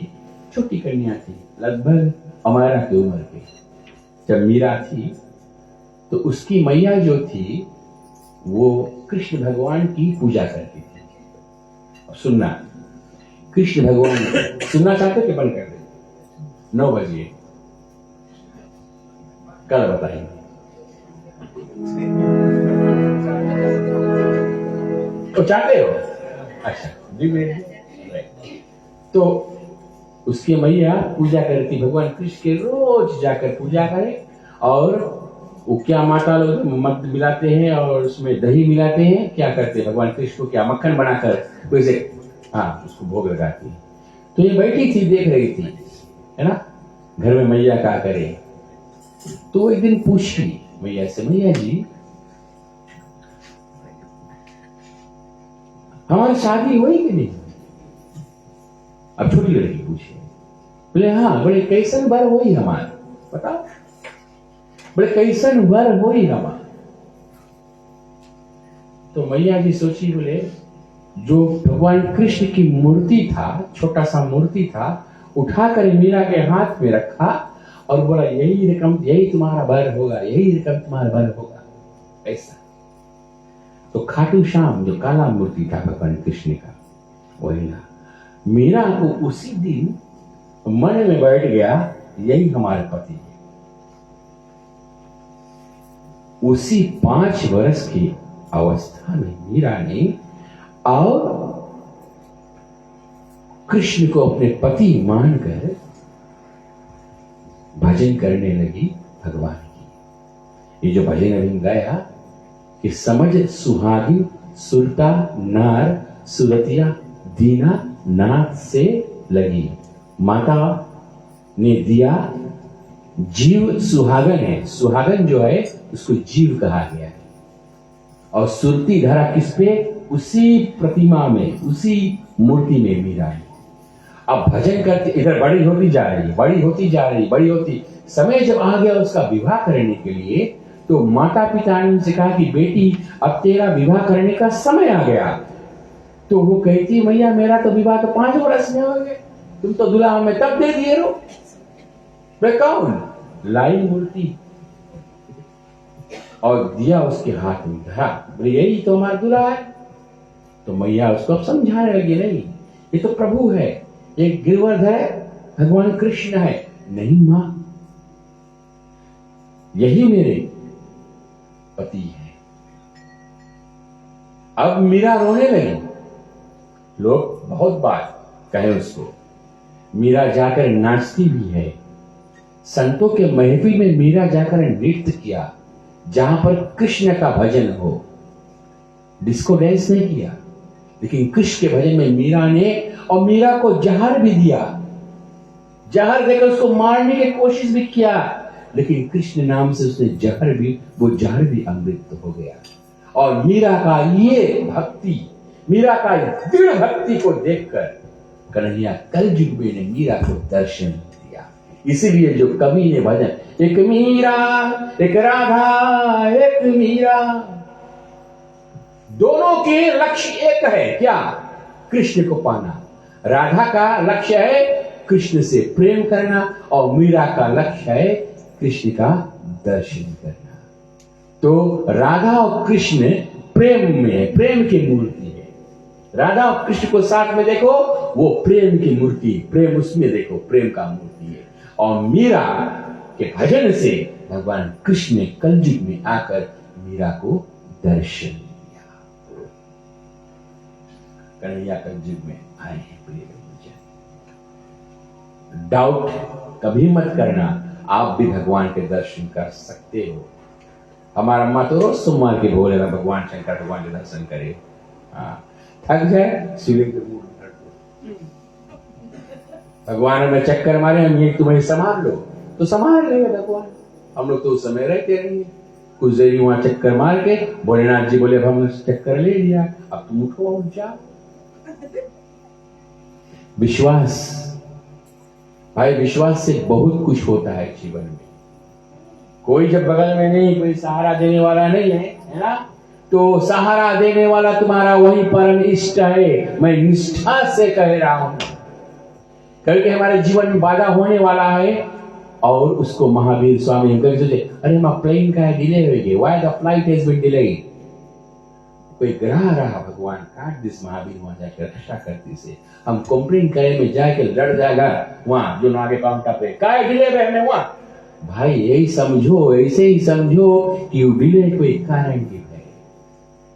Speaker 2: छोटी कन्या थी, लगभग हमारा की उम्र की, जब मीरा थी तो उसकी मैया जो थी वो कृष्ण भगवान की पूजा करती थी। अब सुनना, कृष्ण भगवान, सुनना चाहते कि बंद कर दे? 9 बजे कल बताएंगे। तो चाहते हो? अच्छा जी तो उसकी मैया पूजा करती, भगवान कृष्ण के रोज जाकर पूजा करे, और वो क्या माता लोग मध मिलाते हैं और उसमें दही मिलाते हैं, क्या करते हैं भगवान कृष्ण को, क्या मक्खन बनाकर वैसे हाँ उसको भोग लगाती है। तो ये बैठी थी, देख रही थी, है ना, घर में मैया क्या करे। तो एक दिन पूछी मैया से, मैया जी हमारी शादी हुई कि नहीं? अब छोटी लड़की पूछे, बोले हाँ, बड़े कैसन बार हुई हमार, बताओ बड़े कैसन बार हुई हमार। तो मैया जी सोची, बोले जो भगवान कृष्ण की मूर्ति था, छोटा सा मूर्ति था, उठाकर मीरा के हाथ में रखा और बोला यही रकम, यही तुम्हारा बर होगा, यही रकम तुम्हारा बर होगा, ऐसा। तो खाटू श्याम जो काला मूर्ति था भगवान कृष्ण का, वही ना, मीरा को उसी दिन मन में बैठ गया यही हमारे पति है। उसी 5 वर्ष की अवस्था में मीरा ने और कृष्ण को अपने पति मानकर भजन करने लगी भगवान की। ये जो भजन अभी गाया कि समझ सुहागिन सुरता नार सुरतिया दीना नाथ से लगी, माता ने दिया जीव, सुहागन है, सुहागन जो है उसको जीव कहा गया है, और सुरती धरा किस पे? उसी प्रतिमा में, उसी मूर्ति में मीरा है। अब भजन करते इधर बड़ी होती जा रही, बड़ी होती जा रही, बड़ी होती, समय जब आ गया उसका विवाह करने के लिए, तो माता पिता ने उनसे कहा कि बेटी अब तेरा विवाह करने का समय आ गया। तो वो कहती मैया मेरा तो विवाह तो 5 वर्ष में हो गए, तुम तो दुल्हा में तब दे दिए रो। वे कौन? लाई मूर्ति और दिया उसके हाथ में, धरा, बोले यही तो हमारा दुल्हा है। तो मैया उसको अब समझाने लगी, नहीं ये तो प्रभु है, ये गिरिवर्धन है, भगवान कृष्ण है। नहीं मां, यही मेरे पति है। अब मीरा रोने लगी। लोग बहुत बात कहे उसको, मीरा जाकर नाचती भी है। संतों के महफिल में मीरा जाकर नृत्य किया, जहां पर कृष्ण का भजन हो। डिस्को डांस नहीं किया, लेकिन कृष्ण के भजन में मीरा ने, और मीरा को जहर भी दिया, जहर देकर उसको मारने की कोशिश भी किया, लेकिन कृष्ण नाम से उसने जहर भी, वो जहर भी अमृत हो गया। और मीरा का ये भक्ति, मीरा का दृढ़ भक्ति को देखकर कन्हैया कल युग में ने मीरा को दर्शन दिया। इसीलिए जो कवि ने भजन, एक मीरा एक राधा एक मीरा, दोनों के लक्ष्य एक है, क्या? कृष्ण को पाना। राधा का लक्ष्य है कृष्ण से प्रेम करना और मीरा का लक्ष्य है कृष्ण का दर्शन करना। तो राधा और कृष्ण प्रेम में, प्रेम की मूर्ति है। राधा और कृष्ण को साथ में देखो, वो प्रेम की मूर्ति, प्रेम उसमें देखो, प्रेम का मूर्ति है। और मीरा के भजन से भगवान कृष्ण ने कलयुग में आकर मीरा को दर्शन दिया। कन्हैया कलयुग में आए हैं प्रिय भजन। डाउट कभी मत करना, आप भी भगवान के दर्शन कर सकते हो। हमारा अम्मा तो रोज सोमवार के भोले में भगवान शंकर भगवान के दर्शन करे। थक जाए शिवलिंग के मुंह भगवान में चक्कर मारे, हम ये तुम्हें संभाल लो, तो संभाल लेंगे भगवान। हम लोग तो उस समय रहते रहेंगे। कुछ देरी वहां चक्कर मार के भोलेनाथ जी बोले हम चक्कर ले लिया, अब तुम उठो उठ जाओ। विश्वास भाई, विश्वास से बहुत कुछ होता है जीवन में। कोई जब बगल में नहीं, कोई सहारा देने वाला नहीं है ना, तो सहारा देने वाला तुम्हारा वही परम इष्ट है। मैं निष्ठा से कह रहा हूं, क्योंकि हमारे जीवन में बाधा होने वाला है। और उसको महावीर स्वामी हम कभी सोचे, अरे मां प्लेन का डिले हो गया, why the flight has been delayed. कोई ग्रह रहा, भगवान काट दिस महावीर वहां जाकर रक्षा करती से। हम कंप्लेन करे में जाके लड़ जाएगा वहां जो आगे काउंटर पे काय डिले में हमने वहां। भाई यही समझो, ऐसे ही समझो कि डिले कोई कारण की है।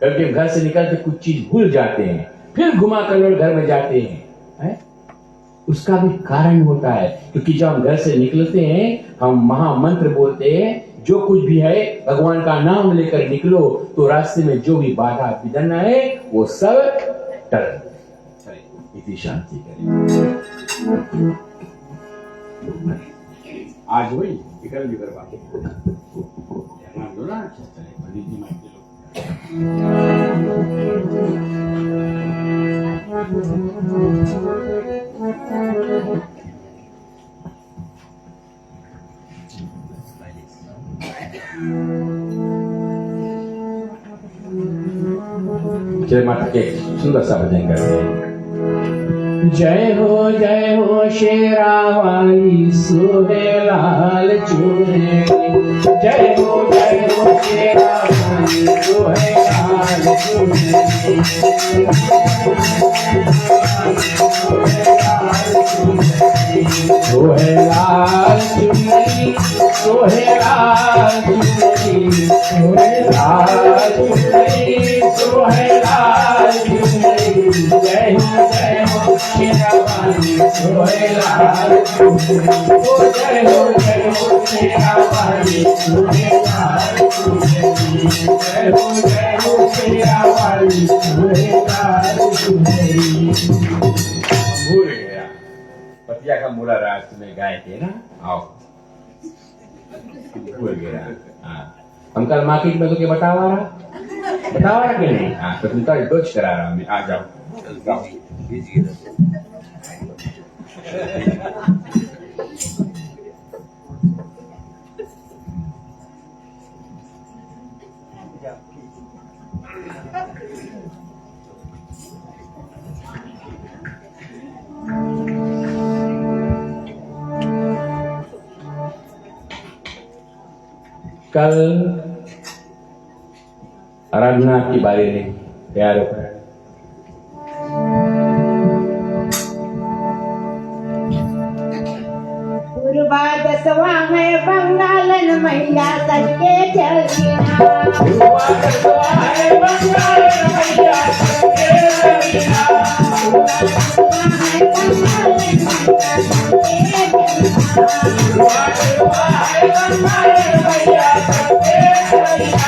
Speaker 2: क्योंकि हम घर से निकलते कुछ चीज भूल जाते हैं, फिर घुमा कर घर में जाते हैं, है? उसका भी कारण होता है। क्योंकि जब हम घर से निकलते हैं, हम महामंत्र बोलते हैं, जो कुछ भी है भगवान का नाम लेकर निकलो, तो रास्ते में जो भी बाधा विघ्न है वो सब टल। इतनी शांति करें। आज वही निकल निकल बातें पंडित जी माइक लो। जय माता के सुंदर सा भजन करते हैं। जय हो शेरा वाली सुहेलाल चूहे। जय हो शेरा वाली सुहेलाल चूहे। सुहेलाल चूहे, सुहेलाल चूहे, सुहेलाल चूहे, सुहेलाल चूहे। जय हो शेरा वाली सुहेलाल चूहे। जय हो शेरा वाली सुहेलाल चूहे। जय हो शेरा वाली सुहेलाल चूहे। भूल गया पतिया का मूला रात में गाय थे ना, आओ भूल गया। हम कल मार्केट में तो क्या बतावा रहा कि नहीं? तो तुम तो डोज करा रहा, मैं आ जाओ। कल आराधना की बारी नहीं, तैयार होकर
Speaker 3: पूर्वा दसवा है बंगालन मैया सके चलना। पूर्वा दसवा है बंगालन मैया सके चलना। पूर्वा दसवा है बंगालन मैया सके चलना।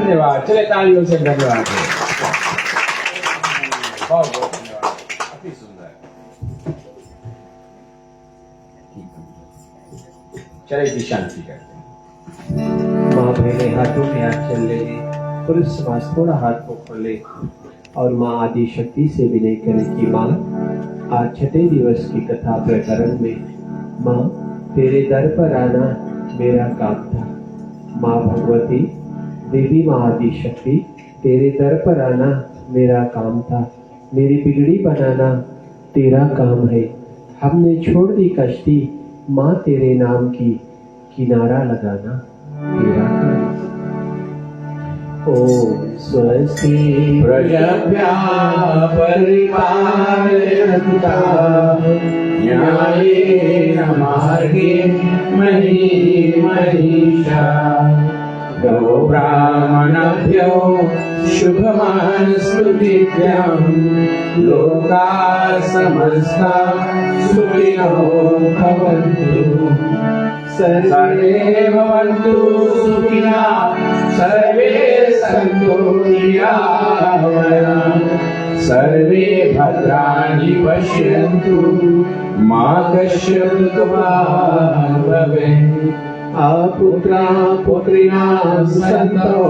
Speaker 2: धन्यवाद। चले तालियों से धन्यवाद। बहुत बहुत धन्यवाद, अति सुंदर। चले की शांति करते हैं।
Speaker 4: माँ पहले हाथों में हाथ चल लेंगे, पुरुष समाज थोड़ा हाथ को खोले और माँ आदि शक्ति से विनय करें कि माँ आज छठे दिवस की कथा प्रकरण में माँ तेरे दर पर आना मेरा काम था। माँ भगवती देवी माँ आदि शक्ति तेरे दर पर आना मेरा काम था। मेरी बिगड़ी बनाना तेरा काम है। हमने छोड़ दी कश्ती माँ तेरे नाम की, किनारा लगाना तेरा काम। ओम स्वस्ति
Speaker 2: प्रजभ्यः परिपालयन्ताम् न्यायेन मार्गेण महीं महिषाः। गो ब्राह्मणभ्यो शुभमस्तुभ्यं लोकाः समस्ताः सुखिनो भवन्तु। सर्वे भवन्तु सुखिनः, सर्वे सन्तु निरामयाः, सर्वे भद्राणि पश्यन्तु मा कश्चित् दुःखभाग् भवेत्।
Speaker 4: पुत्राः पुत्रीणां सन्तौ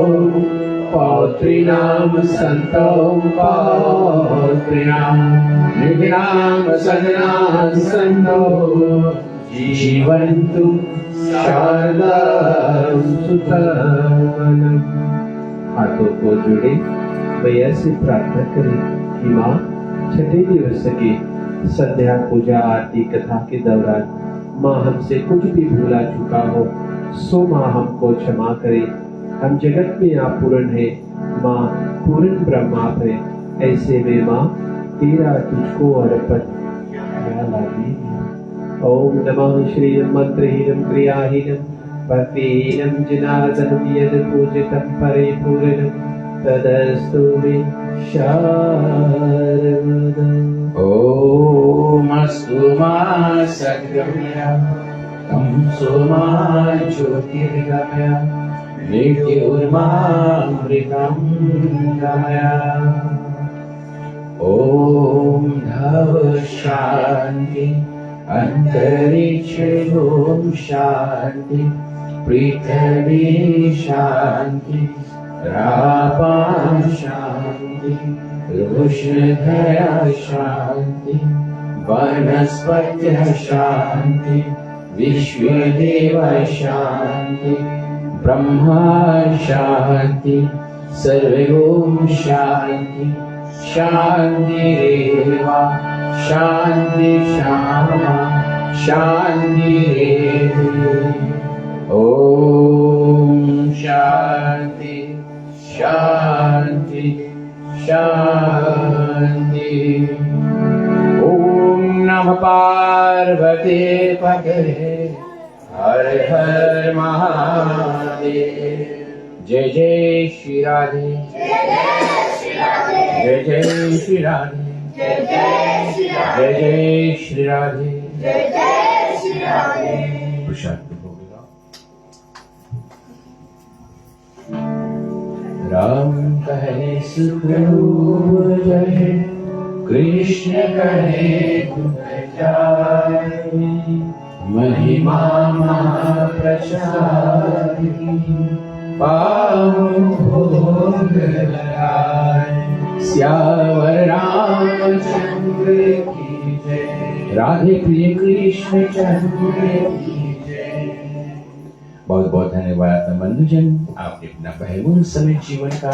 Speaker 4: पौत्रीणां सन्तौ पौत्रीणां निधिनां सजनां सन्तौ जीवन्तु शारदां सुतवनं। हाथों को जोड़े मैया से प्रार्थना करें कि माँ छठे दिवस की संध्या पूजा आरती कथा के दौरान माँ हमसे कुछ भी भूला चुका हो सो माँ हमको क्षमा करे। हम जगत में आप पूर्ण है माँ, पूर्ण ब्रह्माप है, ऐसे में माँ तेरा तुझको अर्पण लागे। ओम नमः श्री मंत्रहीनम क्रियाहीनम भक्तिहीनम जनार्दनम यद पूजितं परिपूर्णं तदस्तु मे शारदम्।
Speaker 2: ओम अस्तु मा सद्गमया तमसो मा ज्योतिर्गमया मृत्युर्मामृतं गमया। ओम धव शांति अंतरिक्षे ओम शांति पृथ्वी शांति रापां शांति ऋषधया शांति वनस्पतयः शांति विश्वदेव शांति ब्रह्मा शांति सर्वे ओम शांति शांतिरेव शांति शामा शांतिरेव। ओम शांति शांति शांति। ओम नमः पार्वती पतये हर हर महादेव। जय जय श्री राधे जय जय श्री राधे जय जय श्री राधे। प्रसाद होगा। राम कहे सुखरूप जय कृष्ण कहे गुण जाय महिमा महाप्रसाद पावन भोग लगाए। श्यावर रामचंद्र की जय राधे प्रिय कृष्ण चंद्र की जय। बहुत बहुत धन्यवाद बंधुजन, आपने अपना बहुमूल्य समय जीवन का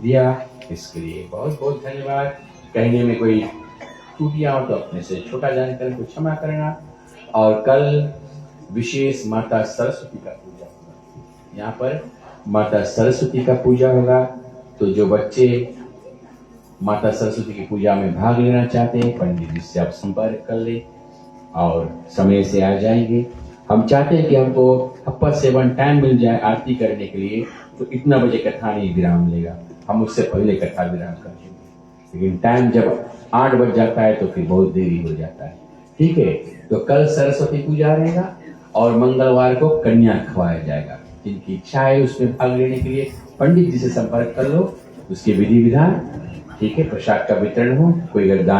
Speaker 2: दिया, इसके लिए बहुत बहुत धन्यवाद। कहने में कोई त्रुटियां हो तो अपने से छोटा जानकर को क्षमा करना। और कल विशेष माता सरस्वती का पूजा होगा। यहाँ पर माता सरस्वती का पूजा होगा, तो जो बच्चे माता सरस्वती की पूजा में भाग लेना चाहते हैं पंडित जी से आप संपर्क कर ले और समय से आ जाएंगे। हम चाहते हैं कि हमको 7 टाइम मिल जाए आरती करने के लिए, तो इतना बजे कथा नहीं विराम लेगा, हम उससे पहले कथा विराम कर देंगे। लेकिन टाइम जब 8 बज जाता है तो फिर बहुत देरी हो जाता है। ठीक है, तो कल सरस्वती पूजा रहेगा और मंगलवार को कन्या खवाया जाएगा। जिनकी इच्छा है उसमें भाग लेने के लिए पंडित जी से संपर्क कर लो, उसके विधि विधान। ठीक है, प्रसाद का वितरण हो, कोई अगर दान